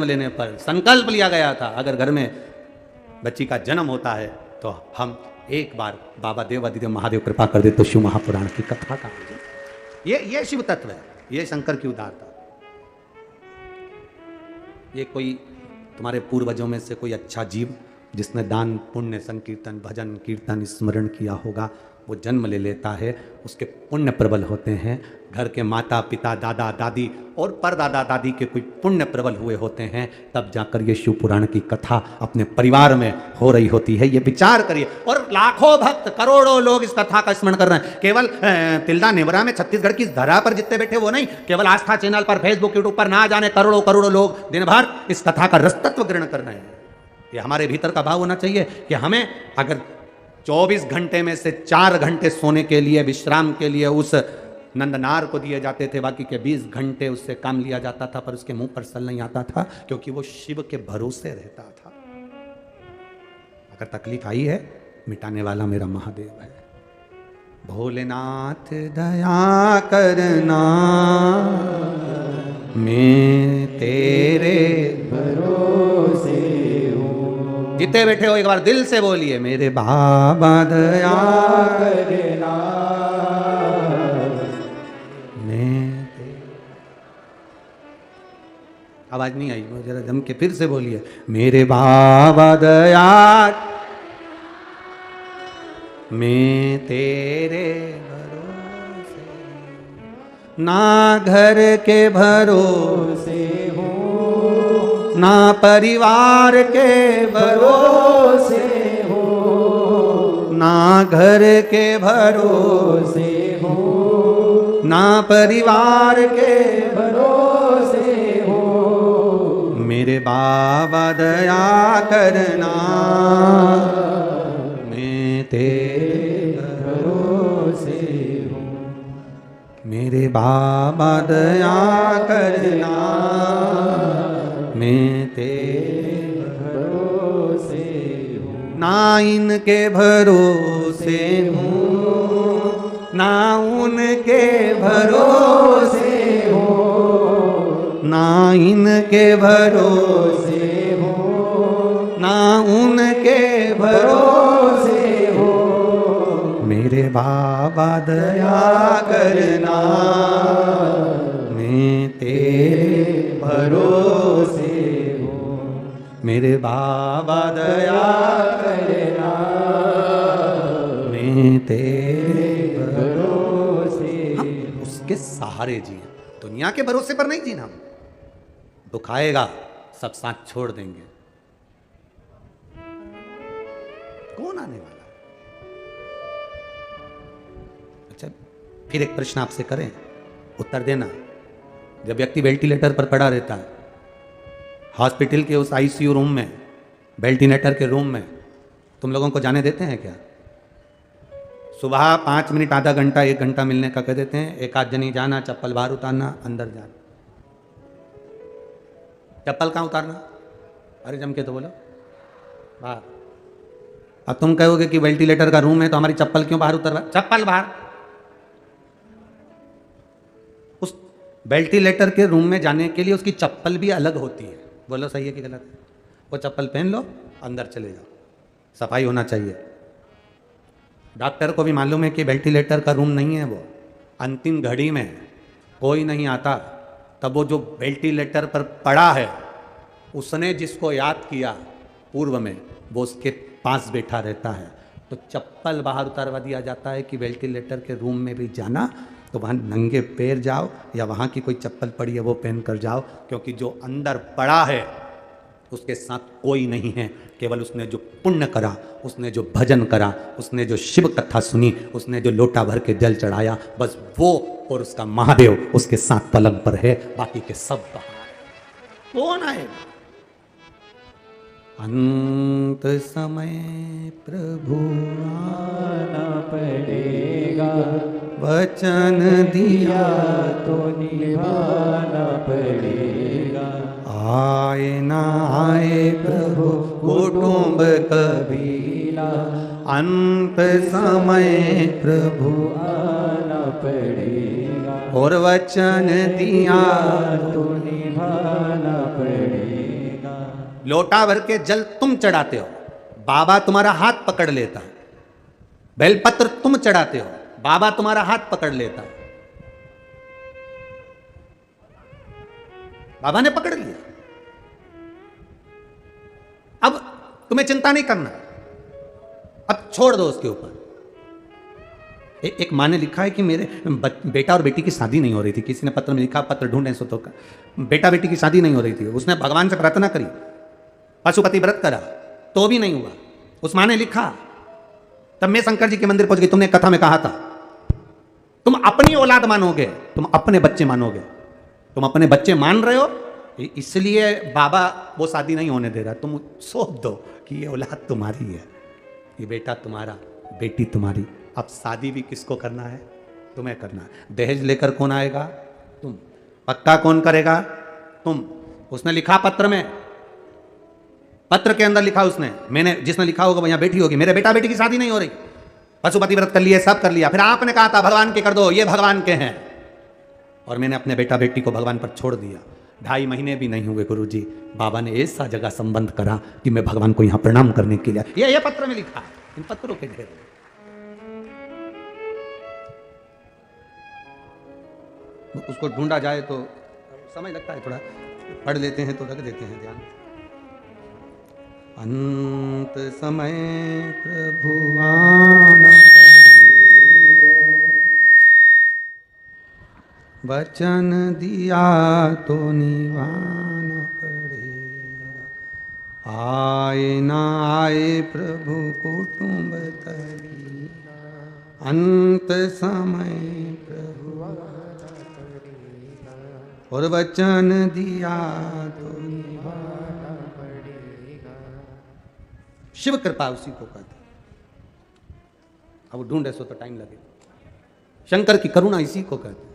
Speaker 1: लेने पर संकल्प लिया गया था, अगर घर में बच्ची का जन्म होता है तो हम एक बार बाबा देवादिदेव महादेव कृपा कर दे तो शिव महापुराण की कथा का ये शिव तत्व है, ये शंकर की उदारता। ये कोई तुम्हारे पूर्वजों में से कोई अच्छा जीव जिसने दान पुण्य संकीर्तन भजन कीर्तन स्मरण किया होगा, वो जन्म ले लेता है, उसके पुण्य प्रबल होते हैं। घर के माता पिता दादा दादी और परदादा दादी के कोई पुण्य प्रबल हुए होते हैं, तब जाकर ये शिव पुराण की कथा अपने परिवार में हो रही होती है। ये विचार करिए। और लाखों भक्त, करोड़ों लोग इस कथा का स्मरण कर रहे हैं। केवल तिल्दा नेवरा में छत्तीसगढ़ की धरा पर जितने बैठे वो नहीं, केवल आस्था चैनल पर फेसबुक यूट्यूब पर ना जाने करोड़ों करोड़ों लोग दिन भर इस कथा का रसतत्व ग्रहण कर रहे हैं। ये हमारे भीतर का भाव होना चाहिए कि हमें अगर 24 घंटे में से 4 घंटे सोने के लिए, विश्राम के लिए उस नंदनार को दिए जाते थे, बाकी के 20 घंटे उससे काम लिया जाता था, पर उसके मुंह पर सल नहीं आता था, क्योंकि वो शिव के भरोसे रहता था। अगर तकलीफ आई है, मिटाने वाला मेरा महादेव है। भोलेनाथ दया करना, मैं तेरे
Speaker 2: भरोसे
Speaker 1: जितने बैठे हो एक बार दिल से बोलिए, मेरे बाबा दया
Speaker 2: करना,
Speaker 1: मैं। आवाज नहीं आई, जरा जम के फिर से बोलिए, मेरे बाबा दया, मैं तेरे भरोसे, ना घर के भरोसे हो, ना परिवार के भरोसे हो, ना घर के भरोसे हो, ना परिवार के भरोसे हो, मेरे बाबा दया करना, मैं तेरे भरोसे हूँ, मेरे बाबा दया करना, मैं तेरे भरोसे हूँ, ना इनके भरोसे हूँ, ना उनके भरोसे हूँ, ना इनके भरोसे हूँ, ना उनके भरोसे हूँ, मेरे बाबा दया करना, मैं तेरे भरोसे हूँ, मेरे बाबा दया करना, मैं तेरे भरोसे। हम उसके सहारे जिए, दुनिया के भरोसे पर नहीं जीना। हम दुख आएगा, सब साथ छोड़ देंगे, कौन आने वाला। अच्छा, फिर एक प्रश्न आपसे करें, उत्तर देना। जब व्यक्ति वेंटिलेटर पर पड़ा रहता है, हॉस्पिटल के उस आईसीयू रूम में, वेंटिलेटर के रूम में, तुम लोगों को जाने देते हैं क्या? सुबह 5 मिनट, आधा घंटा, 1 घंटा मिलने का कह देते हैं। एक आध जनी जाना, चप्पल बाहर उतारना, अंदर जाना। चप्पल कहाँ उतारना? अरे जम के तो बोलो, बाहर। अब तुम कहोगे कि वेंटिलेटर का रूम है तो हमारी चप्पल क्यों बाहर उतरवा, चप्पल बाहर। उस वेंटिलेटर के रूम में जाने के लिए उसकी चप्पल भी अलग होती है। बोलो सही है कि गलत है? वो चप्पल पहन लो, अंदर चले जाओ, सफाई होना चाहिए। डॉक्टर को भी मालूम है कि वेंटिलेटर का रूम नहीं है वो, अंतिम घड़ी में कोई नहीं आता, तब वो जो वेंटिलेटर पर पड़ा है उसने जिसको याद किया पूर्व में, वो उसके पास बैठा रहता है। तो चप्पल बाहर उतारवा दिया जाता है कि वेंटिलेटर के रूम में भी जाना तो वहाँ नंगे पैर जाओ, या वहाँ की कोई चप्पल पड़ी है वो पहन कर जाओ, क्योंकि जो अंदर पड़ा है उसके साथ कोई नहीं है, केवल उसने जो पुण्य करा, उसने जो भजन करा, उसने जो शिव कथा सुनी, उसने जो लोटा भर के जल चढ़ाया, बस वो और उसका महादेव उसके साथ पलंग पर है, बाकी के सब बाहर। कौन आए? अंत समय प्रभु
Speaker 2: आना पड़ेगा,
Speaker 1: वचन दिया
Speaker 2: तो निभाना पड़ेगा।
Speaker 1: आए ना आए प्रभु कुटुंब कबीला, अंत समय प्रभु
Speaker 2: आना पड़ेगा,
Speaker 1: और वचन दिया
Speaker 2: तो निभाना पड़ेगा।
Speaker 1: लोटा भर के जल तुम चढ़ाते हो, बाबा तुम्हारा हाथ पकड़ लेता है। बेलपत्र तुम चढ़ाते हो, बाबा तुम्हारा हाथ पकड़ लेता है। बाबा ने पकड़ लिया। अब तुम्हें चिंता नहीं करना, अब छोड़ दो उसके ऊपर। एक माँ ने लिखा है कि मेरे बेटा और बेटी की शादी नहीं हो रही थी, किसी ने पत्र में लिखा, पत्र ढूंढे सो तो बेटा बेटी की शादी नहीं हो रही थी, उसने भगवान से प्रार्थना करी, पशुपति व्रत करा, तो भी नहीं हुआ। उस माँ ने लिखा, तब मैं शंकर जी के मंदिर पहुंच गई। तुमने कथा में कहा था तुम अपनी औलाद मानोगे, तुम अपने बच्चे मानोगे, तुम अपने बच्चे मान रहे हो, इसलिए बाबा वो शादी नहीं होने दे रहा। तुम सौंप दो कि ये औलाद तुम्हारी है, ये बेटा तुम्हारा, बेटी तुम्हारी। अब शादी भी किसको करना है? तुम्हें करना है। दहेज लेकर कौन आएगा? तुम। पक्का कौन करेगा? तुम। उसने लिखा पत्र में, पत्र के अंदर लिखा उसने, मैंने, जिसने लिखा होगा वो यहाँ बैठी होगी, मेरे बेटा बेटी की शादी नहीं हो रही, पशुपति व्रत कर लिए, सब कर लिया। फिर आपने कहा था भगवान के कर दो, ये भगवान के हैं, और मैंने अपने बेटा बेटी को भगवान पर छोड़ दिया। 2.5 महीने भी नहीं हुए गुरुजी, बाबा ने ऐसा जगह संबंध करा कि मैं भगवान को यहाँ प्रणाम करने के लिए, ये पत्र में लिखा, इन पत्रों के ढेर। उसको ढूंढा जाए तो समय लगता है थोड़ा, पढ़ लेते हैं तो रख देते हैं ध्यान। अंत समय प्रभु आना वचन दिया तो निभाना पड़ेगा, आए ना आए प्रभु कुटुंब तरी, अंत समय प्रभु आना पड़ेगा, और वचन दिया तो निभाना पड़ेगा। शिव कृपा उसी को कहते। अब ढूंढे सो तो टाइम लगे। शंकर की करुणा इसी को कहते।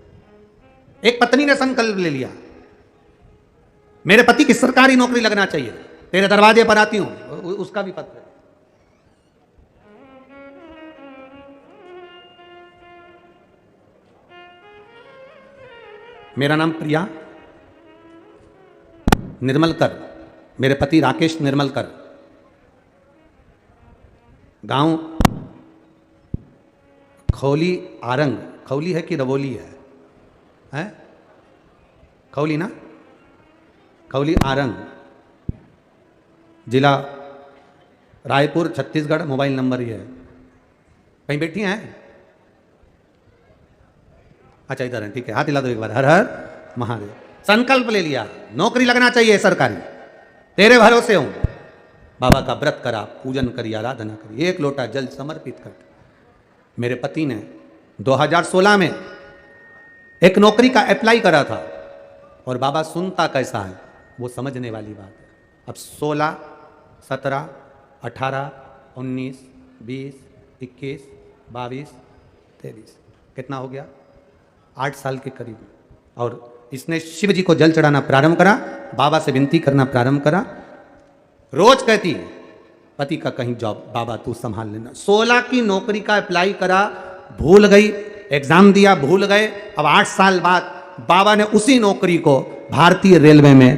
Speaker 1: एक पत्नी ने संकल्प ले लिया, मेरे पति की सरकारी नौकरी लगना चाहिए, तेरे दरवाजे पर आती हूं। उसका भी पत्र है। मेरा नाम प्रिया निर्मलकर, मेरे पति राकेश निर्मलकर, गांव खौली आरंग। खौली है कि रवोली है? हैं? खौली ना? खौली आरंग, जिला रायपुर, छत्तीसगढ़। मोबाइल नंबर ये है। कहीं बैठी हैं? अच्छा इधर है, ठीक है। हाथ हिला दो एक बार। हर हर महादेव। संकल्प ले लिया, नौकरी लगना चाहिए सरकारी, तेरे भरोसे हूं। बाबा का व्रत करा, पूजन करी, आराधना करी, 1 लोटा जल समर्पित कर। मेरे पति ने 2016 में एक नौकरी का अप्लाई करा था, और बाबा सुनता कैसा है वो समझने वाली बात है। अब 16, 17, 18, 19, 20, 21, 22, 23, कितना हो गया? 8 साल के करीब। और इसने शिव जी को जल चढ़ाना प्रारंभ करा, बाबा से विनती करना प्रारंभ करा। रोज कहती पति का कहीं जॉब, बाबा तू संभाल लेना। 16 की नौकरी का अप्लाई करा, भूल गई, एग्जाम दिया, भूल गए। अब 8 साल बाद बाबा ने उसी नौकरी को भारतीय रेलवे में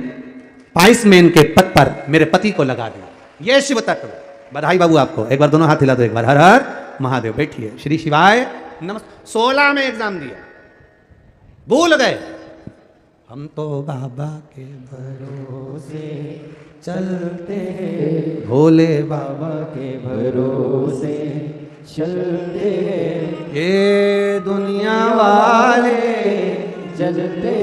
Speaker 1: पाइसमैन के पद पर मेरे पति को लगा दिया। ये शिव तत्व। बधाई बाबू आपको। एक बार दोनों हाथ हिला दो, एक बार हर हर महादेव। बैठिए। श्री शिवाय नमस्ते। 16 में एग्जाम दिया, भूल गए। हम तो बाबा के
Speaker 2: भरोसे चलते,
Speaker 1: भोले
Speaker 2: बाबा के भरोसे चलते,
Speaker 1: ये दुनिया वाले
Speaker 2: जलते।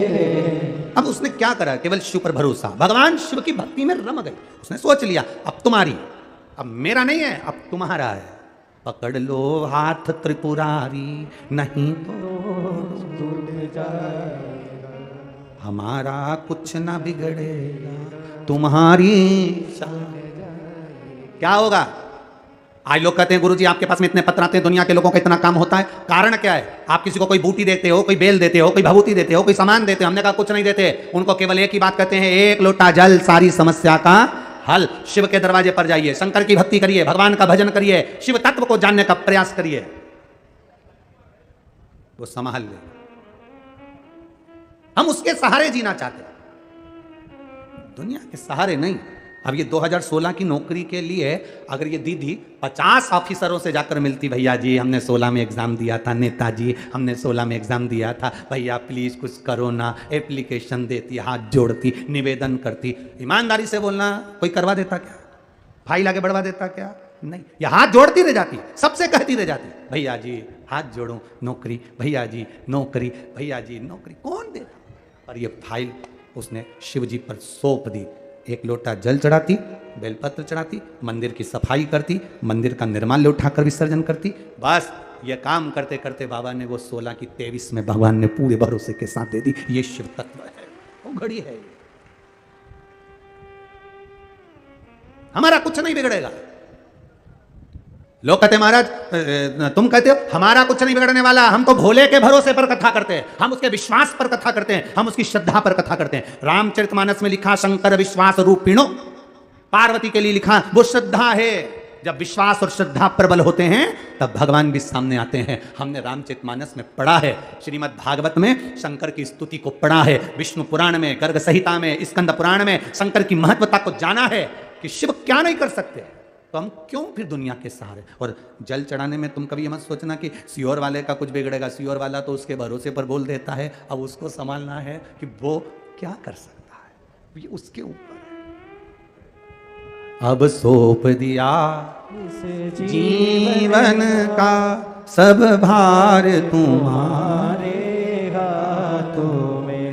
Speaker 1: अब उसने क्या करा? केवल शिव पर भरोसा, भगवान शिव की भक्ति में रम गई। उसने सोच लिया अब तुम्हारी, अब मेरा नहीं है, अब तुम्हारा है। पकड़ लो हाथ त्रिपुरारी, नहीं तो
Speaker 2: टूट जाएगा।
Speaker 1: हमारा कुछ ना बिगड़ेगा, तुम्हारी क्या होगा? आज लोग कहते हैं गुरुजी आपके पास में इतने पत्र आते हैं, दुनिया के लोगों का इतना काम होता है, कारण क्या है? आप किसी को कोई बूटी देते हो, कोई बेल देते हो, कोई भभूति देते हो, कोई सामान देते हो। हमने कहा कुछ नहीं देते। उनको केवल एक ही बात कहते हैं, एक लोटा जल सारी समस्या का हल। शिव के दरवाजे पर जाइए, शंकर की भक्ति करिए, भगवान का भजन करिए, शिव तत्व को जानने का प्रयास करिए, वो संभाल ले। हम उसके सहारे जीना चाहते हैं, दुनिया के सहारे नहीं। अब ये 2016 की नौकरी के लिए अगर ये दीदी 50 ऑफिसरों से जाकर मिलती, भैया जी हमने 16 में एग्जाम दिया था, नेताजी हमने 16 में एग्जाम दिया था, भैया प्लीज कुछ करो ना, एप्लीकेशन देती, हाथ जोड़ती, निवेदन करती। ईमानदारी से बोलना, कोई करवा देता क्या? फाइल आगे बढ़वा देता क्या? नहीं। ये हाथ जोड़ती रह जाती, सबसे कहती रह जाती, भैया जी हाथ जोड़ो, नौकरी, भैया जी नौकरी, भैया जी नौकरी। कौन देता? और ये फाइल उसने शिव जी पर सौंप दी। एक लोटा जल चढ़ाती, बेलपत्र चढ़ाती, मंदिर की सफाई करती, मंदिर का निर्माल्य उठाकर विसर्जन करती। बस ये काम करते करते बाबा ने वो 16 की 23 में भगवान ने पूरे भरोसे के साथ दे दी। ये शिव तत्व है, वो घड़ी है। हमारा कुछ नहीं बिगड़ेगा। लोग कहते हैं महाराज तुम कहते हो हमारा कुछ नहीं बिगड़ने वाला, हम तो भोले के भरोसे पर कथा करते हैं, हम उसके विश्वास पर कथा करते हैं, हम उसकी श्रद्धा पर कथा करते हैं। रामचरितमानस में लिखा शंकर विश्वास रूपिणो, पार्वती के लिए लिखा वो श्रद्धा है। जब विश्वास और श्रद्धा प्रबल होते हैं तब भगवान भी सामने आते हैं। हमने रामचरितमानस में पढ़ा है, श्रीमद् भागवत में शंकर की स्तुति को पढ़ा है, विष्णु पुराण में, गर्ग संहिता में, स्कंद पुराण में शंकर की महत्वता को जाना है कि शिव क्या नहीं कर सकते, तो हम क्यों फिर दुनिया के सहारे। और जल चढ़ाने में तुम कभी मत सोचना कि सीहोर वाले का कुछ बिगड़ेगा, सीहोर वाला तो उसके भरोसे पर बोल देता है, अब उसको संभालना है कि वो क्या कर सकता है, ये उसके ऊपर है। अब सौंप दिया जीवन का सब भार तुम्हारे
Speaker 2: हाथों में,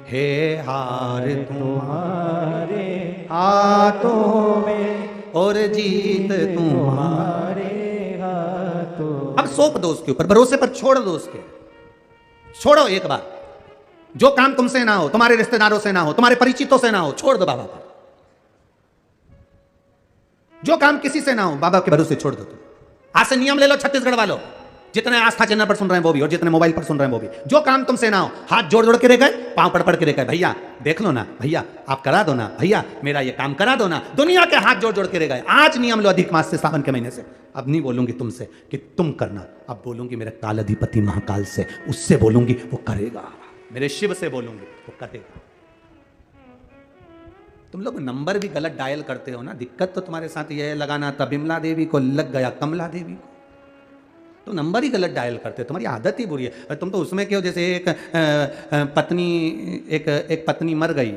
Speaker 1: हे हार
Speaker 2: तुम्हारे
Speaker 1: हाथों में और जीत तुम्हारे
Speaker 2: हाथों।
Speaker 1: अब सौंप दो उसके ऊपर, भरोसे पर छोड़ दो उसके। छोड़ो एक बार, जो काम तुमसे ना हो, तुम्हारे रिश्तेदारों से ना हो, तुम्हारे परिचितों से ना हो, छोड़ दो बाबा पर। जो काम किसी से ना हो बाबा के भरोसे छोड़ दो। तुम आज से नियम ले लो छत्तीसगढ़ वालों, जितने आस्था चैनल पर सुन रहे हैं वो भी, और जितने मोबाइल पर सुन रहे हैं वो भी, जो काम तुमसे ना हो, हाथ जोड़ जोड़ के रह गए, पांव पड़ पड़ के रह गए, भैया देख लो ना, भैया आप करा दो ना, भैया मेरा ये काम करा दो ना, दुनिया के हाथ जोड़ जोड़ के रह गए। आज नियम लो अधिक मास से, सावन के महीने से। अब नहीं बोलूंगी तुमसे कि तुम करना, अब बोलूंगी मेरे काल अधिपति महाकाल से, उससे बोलूंगी वो करेगा, मेरे शिव से बोलूंगी वो करेगा। तुम लोग नंबर भी गलत डायल करते हो ना, दिक्कत तो तुम्हारे साथ यह लगाना था बिमला देवी को लग गया कमला देवी को, तो नंबर ही गलत डायल करते हो, तुम्हारी आदत ही बुरी है। तुम तो उसमें क्यों, जैसे एक पत्नी मर गई,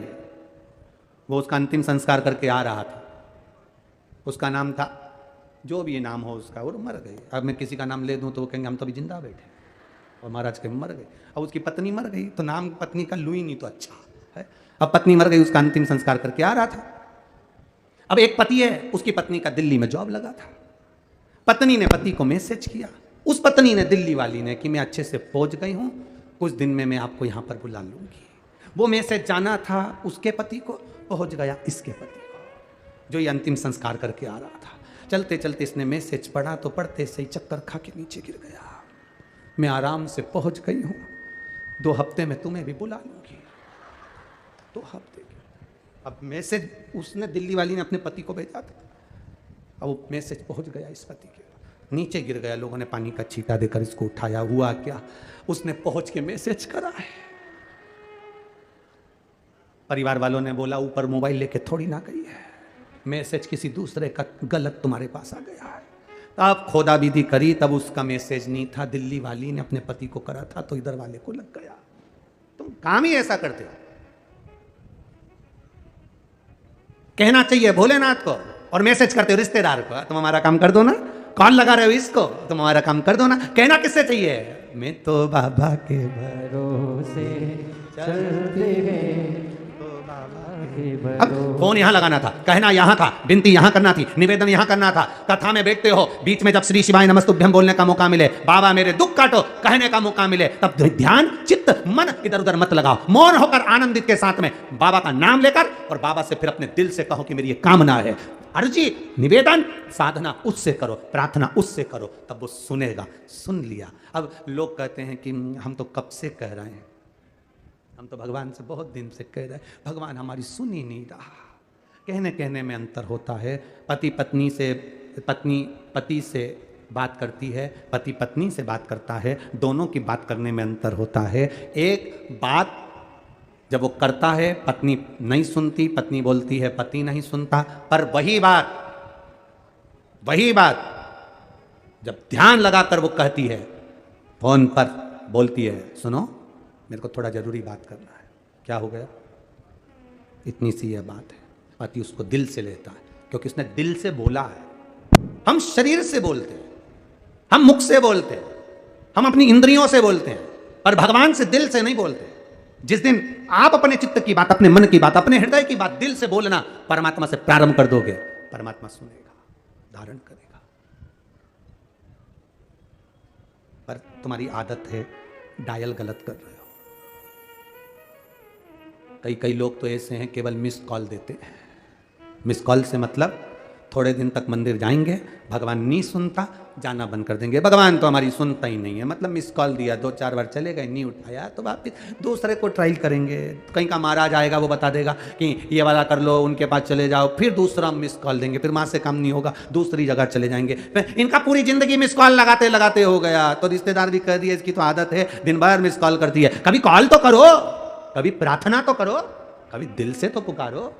Speaker 1: वो उसका अंतिम संस्कार करके आ रहा था, उसका नाम था जो भी नाम हो उसका, वो मर गई। अब मैं किसी का नाम ले दूं तो वो कहेंगे हम तो अभी जिंदा बैठे, और महाराज के मर गए। अब उसकी पत्नी मर गई तो नाम पत्नी का लू ही नहीं तो अच्छा है। अब पत्नी मर गई, उसका अंतिम संस्कार करके आ रहा था। अब एक पति है, उसकी पत्नी का दिल्ली में जॉब लगा था, पत्नी ने पति को मैसेज किया, उस पत्नी ने दिल्ली वाली ने कि मैं अच्छे से पहुंच गई हूं, कुछ दिन में मैं आपको यहां पर बुला लूंगी। वो मैसेज जाना था उसके पति को, पहुंच गया इसके पति को, जो ये अंतिम संस्कार करके आ रहा था। चलते चलते इसने मैसेज पढ़ा तो पढ़ते सही चक्कर खा के नीचे गिर गया। मैं आराम से पहुंच गई हूं, 2 हफ्ते में तुम्हें भी बुला लूंगी। 2 हफ्ते। अब मैसेज उसने दिल्ली वाली ने अपने पति को भेजा था, अब वो मैसेज पहुंच गया इस पति के, नीचे गिर गया, लोगों ने पानी का छींटा देकर इसको उठाया। हुआ क्या, उसने पहुंच के मैसेज करा है। परिवार वालों ने बोला ऊपर मोबाइल लेके थोड़ी ना गई है, मैसेज किसी दूसरे का गलत तुम्हारे पास आ गया है। तब खोदा विधि करी, तब उसका मैसेज नहीं था, दिल्ली वाली ने अपने पति को करा था, तो इधर वाले को लग गया। तुम काम ही ऐसा करते हो। कहना चाहिए भोलेनाथ को और मैसेज करते हो रिश्तेदार को, तुम हमारा काम कर दो ना, कॉल लगा रहे हो इसको, तुम हमारा काम कर दो ना। कहना किससे चाहिए, मैं तो बाबा के
Speaker 2: भरोसे चलते हैं,
Speaker 1: अब फोन यहां लगाना था, कहना यहां था, विनती यहां करना थी, निवेदन यहां करना था। कथा में बैठते हो, बीच में जब श्री शिवाय नमस्तुभ्यम बोलने का मौका मिले, बाबा मेरे दुख काटो कहने का मौका मिले, तब ध्यान चित्त मन इधर उधर मत लगाओ, मौन होकर आनंदित के साथ में बाबा का नाम लेकर और बाबा से फिर अपने दिल से कहो कि मेरी ये कामना है, अर्जी निवेदन साधना उससे करो, प्रार्थना उससे करो, तब वो सुनेगा। सुन लिया। अब लोग कहते हैं कि हम तो कब से कह रहे हैं, हम तो भगवान से बहुत दिन से कह रहे हैं, भगवान हमारी सुन ही नहीं रहा। कहने कहने में अंतर होता है। पति पत्नी से, पत्नी पति से बात करती है, पति पत्नी से बात करता है, दोनों की बात करने में अंतर होता है। एक बात जब वो करता है पत्नी नहीं सुनती, पत्नी बोलती है पति नहीं सुनता, पर वही बात जब ध्यान लगाकर वो कहती है, फोन पर बोलती है, सुनो मेरे को थोड़ा जरूरी बात करना है, क्या हो गया, इतनी सी यह बात है। पति उसको दिल से लेता है, क्योंकि उसने दिल से बोला है। हम शरीर से बोलते हैं, हम मुख से बोलते हैं, हम अपनी इंद्रियों से बोलते हैं, पर भगवान से दिल से नहीं बोलते। जिस दिन आप अपने चित्त की बात, अपने मन की बात, अपने हृदय की बात दिल से बोलना परमात्मा से प्रारंभ कर दोगे, परमात्मा सुनेगा, धारण करेगा। पर तुम्हारी आदत है डायल गलत कर रहे हो। कई लोग तो ऐसे हैं केवल मिस कॉल देते हैं। मिस कॉल से मतलब थोड़े दिन तक मंदिर जाएंगे, भगवान नहीं सुनता, जाना बंद कर देंगे, भगवान तो हमारी सुनता ही नहीं है। मतलब मिस कॉल दिया, 2-4 बार चले गए, नहीं उठाया तो वापिस दूसरे को ट्राई करेंगे। कहीं का महाराज आएगा वो बता देगा कि ये वाला कर लो, उनके पास चले जाओ, फिर दूसरा मिस कॉल देंगे, फिर वहाँ से काम नहीं होगा, दूसरी जगह चले जाएंगे। फिर इनका पूरी जिंदगी मिस कॉल लगाते लगाते हो गया। तो रिश्तेदार भी कह दिए इसकी तो आदत है, दिन भर मिस कॉल करती है। कभी कॉल तो करो, कभी प्रार्थना तो करो, कभी दिल से तो पुकारो।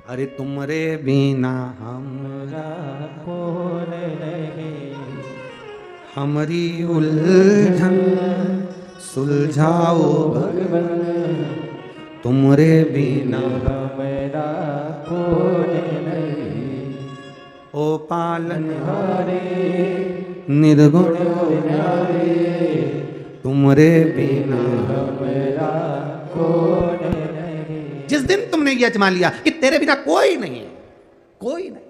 Speaker 1: अरे तुमरे बिना
Speaker 2: हमरा कौन नहीं,
Speaker 1: हमारी उलझन सुलझाओ
Speaker 2: भगवान
Speaker 1: तुमरे बिना
Speaker 2: हमरा कौन नहीं,
Speaker 1: ओ पालन
Speaker 2: हारे
Speaker 1: निर्गुण
Speaker 2: न्यारे,
Speaker 1: तुमरे बिना।
Speaker 2: हमरा कौन नहीं।
Speaker 1: जिस दिन तुमने ये अजमा लिया कि तेरे बिना कोई नहीं है, कोई नहीं,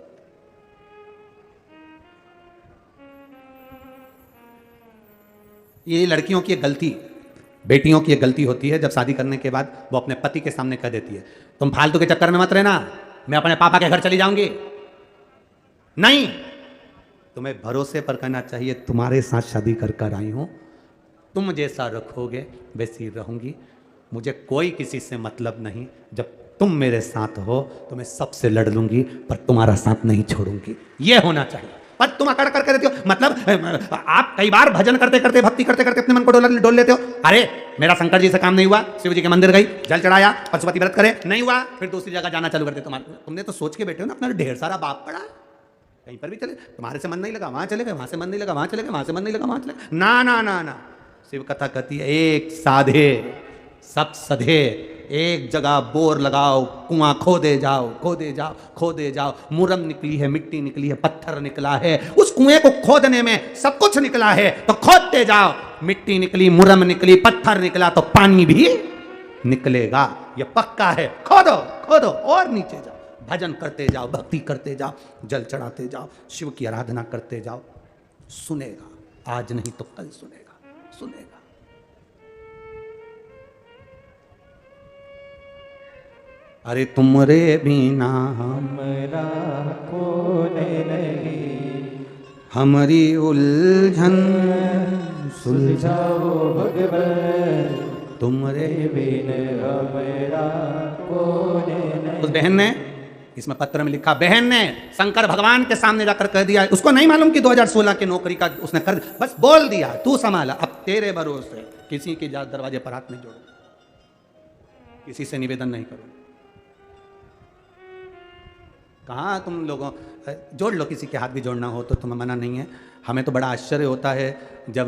Speaker 1: ये लड़कियों की एक गलती, बेटियों की एक गलती होती है। जब शादी करने के बाद वो अपने पति के सामने कह देती है, तुम फालतू के चक्कर में मत रहना, मैं अपने पापा के घर चली जाऊंगी। नहीं, तुम्हें भरोसे पर कहना चाहिए, तुम्हारे साथ शादी कर कर आई हूं, तुम जैसा रखोगे वैसी रहूंगी, मुझे कोई किसी से मतलब नहीं। जब तुम मेरे साथ हो तो मैं सबसे लड़ लूंगी, पर तुम्हारा साथ नहीं छोड़ूंगी। ये होना चाहिए। पर तुम अकड़ करके रहते हो। मतलब आप कई बार भजन करते करते, भक्ति करते करते अपने मन को डोल लेते हो। अरे मेरा शंकर जी से काम नहीं हुआ, शिव जी के मंदिर गई, जल चढ़ाया, पशुपति व्रत करे, नहीं हुआ, फिर दूसरी जगह जाना चालू करते। तुमने तो सोच के बैठे हो ना, अपना ढेर सारा बाप पड़ा, कहीं पर भी चले, तुम्हारे से मन नहीं लगा वहां चले गए, वहां से मन नहीं लगा वहां चले गए, वहां से मन नहीं लगा वहां चले गए। ना ना ना ना, शिव कथा कहती है एक साधे सब सधे, एक जगह बोर लगाओ, कुआं खोदे जाओ, खोदे जाओ, खोदे जाओ। मुरम निकली है, मिट्टी निकली है, पत्थर निकला है, उस कुएं को खोदने में सब कुछ निकला है, तो खोदते जाओ। मिट्टी निकली, मुरम निकली, पत्थर निकला, तो पानी भी निकलेगा, ये पक्का है। खोदो खोदो और नीचे जाओ, भजन करते जाओ, भक्ति करते जाओ, जल चढ़ाते जाओ, शिव की आराधना करते जाओ, सुनेगा। आज नहीं तो कल सुनेगा, सुनेगा। अरे तुमरे बिना
Speaker 2: हमरा कौन नहीं,
Speaker 1: हमारी उलझन
Speaker 2: सुलझाओ भगवान
Speaker 1: तुमरे
Speaker 2: बिन हमरा कोने
Speaker 1: उस बहन ने इसमें पत्र में लिखा, बहन ने शंकर भगवान के सामने जाकर कह दिया, उसको नहीं मालूम कि 2016 की नौकरी का उसने कर, बस बोल दिया तू संभाला, अब तेरे भरोसे किसी के दरवाजे पर हाथ नहीं जोड़ो, किसी से निवेदन नहीं करो। कहाँ तुम लोगों, जोड़ लो, किसी के हाथ भी जोड़ना हो तो तुम्हें मना नहीं है। हमें तो बड़ा आश्चर्य होता है जब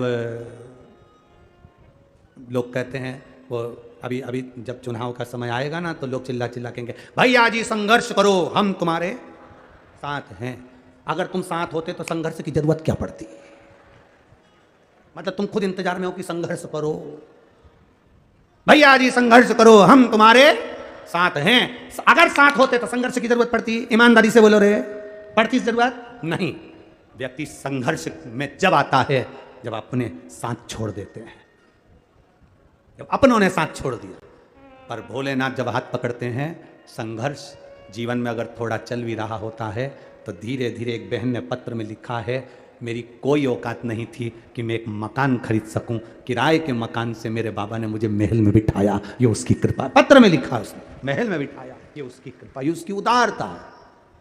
Speaker 1: लोग कहते हैं, वो अभी अभी जब चुनाव का समय आएगा ना तो लोग चिल्ला चिल्ला कहेंगे, भाई आज ही संघर्ष करो, हम तुम्हारे साथ हैं। अगर तुम साथ होते तो संघर्ष की जरूरत क्या पड़ती? मतलब तुम खुद इंतजार में हो कि संघर्ष करो, भाई आज ही संघर्ष करो, हम तुम्हारे साथ हैं। अगर साथ होते तो संघर्ष की जरूरत पड़ती? ईमानदारी से बोलो रे, पड़ती जरूरत नहीं। व्यक्ति संघर्ष में जब आता है जब अपने साथ छोड़ देते हैं, जब अपनों ने साथ छोड़ दिया। पर भोलेनाथ जब हाथ पकड़ते हैं, संघर्ष जीवन में अगर थोड़ा चल भी रहा होता है तो धीरे धीरे, एक बहन ने पत्र में लिखा है, मेरी कोई औकात नहीं थी कि मैं एक मकान खरीद सकूं, किराए के मकान से मेरे बाबा ने मुझे महल में बिठाया, ये उसकी कृपा। पत्र में लिखा उसने, महल में बिठाया, ये उसकी कृपा, ये उसकी उदारता,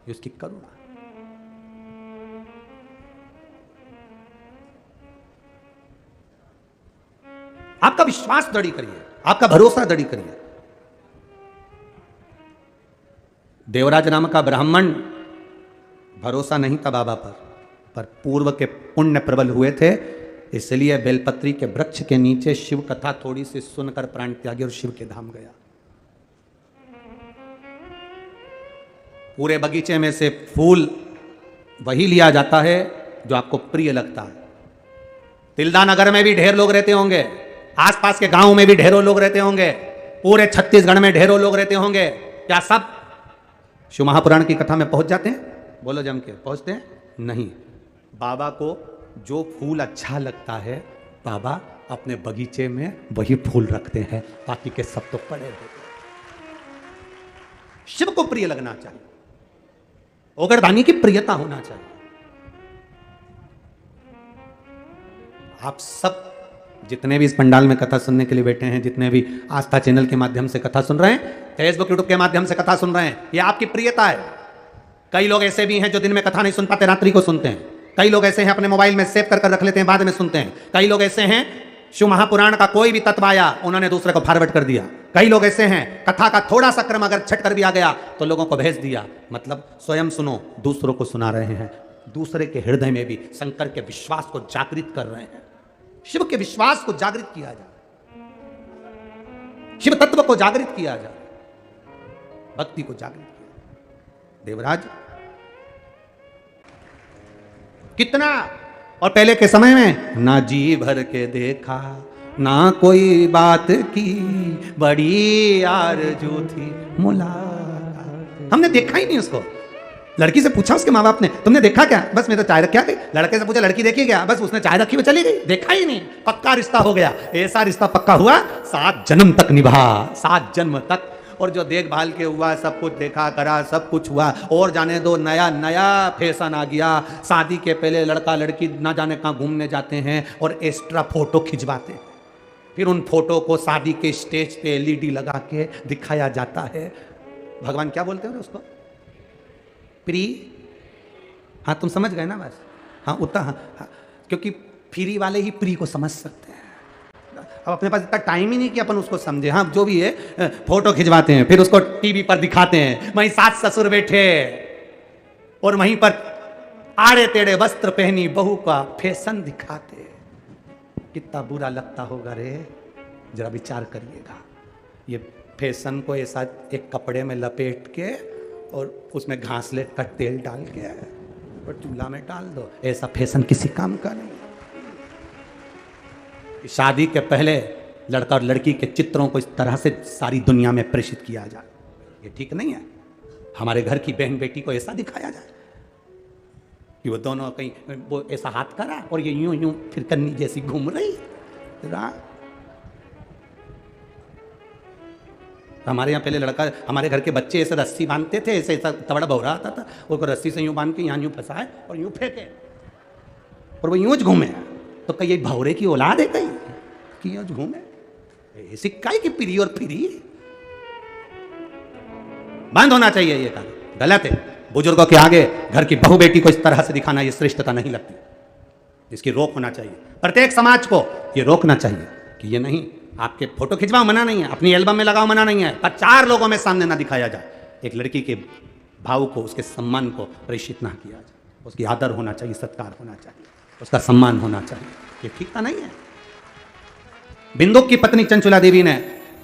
Speaker 1: ये उसकी करुणा। आपका विश्वास दृढ़ करिए, आपका भरोसा दृढ़ करिए। देवराज नाम का ब्राह्मण, भरोसा नहीं था बाबा पर पूर्व के पुण्य प्रबल हुए थे, इसलिए बेलपत्री के वृक्ष के नीचे शिव कथा थोड़ी सी सुनकर प्राण त्यागी और शिव के धाम गया। पूरे बगीचे में से फूल वही लिया जाता है जो आपको प्रिय लगता है। तिल्दा नगर में भी ढेर लोग रहते होंगे, आसपास के गांव में भी ढेरों लोग रहते होंगे, पूरे छत्तीसगढ़ में ढेरों लोग रहते होंगे। क्या सब शिव महापुराण की कथा में पहुंच जाते हैं? बोलो जम के, पहुंचते हैं? नहीं। बाबा को जो फूल अच्छा लगता है, बाबा अपने बगीचे में वही फूल रखते हैं, बाकी के सब तो पड़े रहते हैं। शिव को प्रिय लगना चाहिए, ओगरदानी की प्रियता होना चाहिए। आप सब जितने भी इस पंडाल में कथा सुनने के लिए बैठे हैं, जितने भी आस्था चैनल के माध्यम से कथा सुन रहे हैं, फेसबुक यूट्यूब के माध्यम से कथा सुन रहे हैं, ये आपकी प्रियता है। कई लोग ऐसे भी हैं जो दिन में कथा नहीं सुन पाते, रात्रि को सुनते हैं। कई लोग ऐसे हैं अपने मोबाइल में सेव कर रख लेते हैं, बाद में सुनते हैं। कई लोग ऐसे हैं शिव महापुराण का कोई भी तत्व आया, उन्होंने दूसरे को फॉरवर्ड कर दिया। कई लोग ऐसे हैं कथा का थोड़ा सा क्रम अगर छट कर भी आ गया तो लोगों को भेज दिया। मतलब स्वयं सुनो, दूसरों को सुना रहे हैं, दूसरे के हृदय में भी शंकर के विश्वास को जागृत कर रहे हैं। शिव के विश्वास को जागृत किया जाए, शिव तत्व को जागृत किया जाए, भक्ति को जागृत किया। देवराज कितना, और पहले के समय में ना जी भर के देखा, ना कोई बात की, बड़ी आरज़ू थी मुलाकात। हमने देखा ही नहीं उसको। लड़की से पूछा उसके माँ बाप ने, तुमने देखा क्या? बस मैं तो चाय रखा गई। लड़के से पूछा, लड़की देखी क्या? बस उसने चाय रखी वो चली गई, देखा ही नहीं। पक्का रिश्ता हो गया। ऐसा रिश्ता पक्का हुआ 7 जन्म तक निभा, 7 जन्म तक। और जो देखभाल के हुआ, सब कुछ देखा करा, सब कुछ हुआ। और जाने दो, नया नया फैशन आ गया। शादी के पहले लड़का लड़की ना जाने कहाँ घूमने जाते हैं और एक्स्ट्रा फोटो खिंचवाते हैं। फिर उन फोटो को शादी के स्टेज पे LED लगा के दिखाया जाता है। भगवान क्या बोलते हैं उसको? प्री। हाँ तुम समझ गए ना बस। हाँ उतना, हाँ, क्योंकि फ्री वाले ही प्री को समझ सकते हैं। अब अपने पास इतना टाइम ही नहीं कि अपन उसको समझे। हाँ जो भी है, फोटो खिंचवाते हैं, फिर उसको टीवी पर दिखाते हैं। वहीं सास ससुर बैठे और वहीं पर आड़े टेढ़े वस्त्र पहनी बहू का फैशन दिखाते। कितना बुरा लगता होगा रे, जरा विचार करिएगा। ये फैशन को ऐसा एक कपड़े में लपेट के और उसमें घासलेट का तेल डाल के और चूल्हा में डाल दो, ऐसा फैशन किसी काम का नहीं। शादी के पहले लड़का और लड़की के चित्रों को इस तरह से सारी दुनिया में प्रेषित किया जाए, ये ठीक नहीं है। हमारे घर की बहन बेटी को ऐसा दिखाया जाए कि वो दोनों कहीं, वो ऐसा हाथ करा और ये यूं यूं फिर कन्नी जैसी घूम रही। हमारे यहाँ पहले लड़का, हमारे घर के बच्चे ऐसे रस्सी बांधते थे, ऐसे ऐसा तवड़ा बहुरा आता था, उसको रस्सी से यूं बांध के यहाँ यूं फंसाए और यूं फेंके और वो यूं घूमे। तो कहीं ये भौरे की औलाद है कहीं कि यूं घूमे? ऐसी काय की पीरी और फिरी, बंद होना चाहिए ये काम, गलत है। बुजुर्गों के आगे घर की बहू बेटी को इस तरह से दिखाना ये श्रेष्ठता नहीं लगती, इसकी रोक होना चाहिए। प्रत्येक समाज को ये रोकना चाहिए कि ये नहीं, आपके फोटो खिंचवाओ मना नहीं है, अपनी एल्बम में लगाओ मना नहीं है, पर 4 लोगों में सामने ना दिखाया जाए। एक लड़की के भाव को, उसके सम्मान को प्रेषित ना किया जाए, उसकी आदर होना चाहिए, सत्कार होना चाहिए, उसका सम्मान होना चाहिए। ये ठीक था नहीं है। बिंदुक की पत्नी चंचुला देवी ने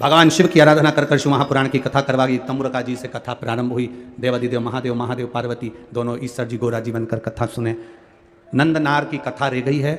Speaker 1: भगवान शिव की आराधना कर शिव महापुराण की कथा करवाई। तम्रका जी से कथा प्रारंभ हुई। देवादिदेव महादेव, महादेव पार्वती दोनों ईश्वर जी गोरा जी बनकर कथा सुने। नंद नार की कथा रह गई है।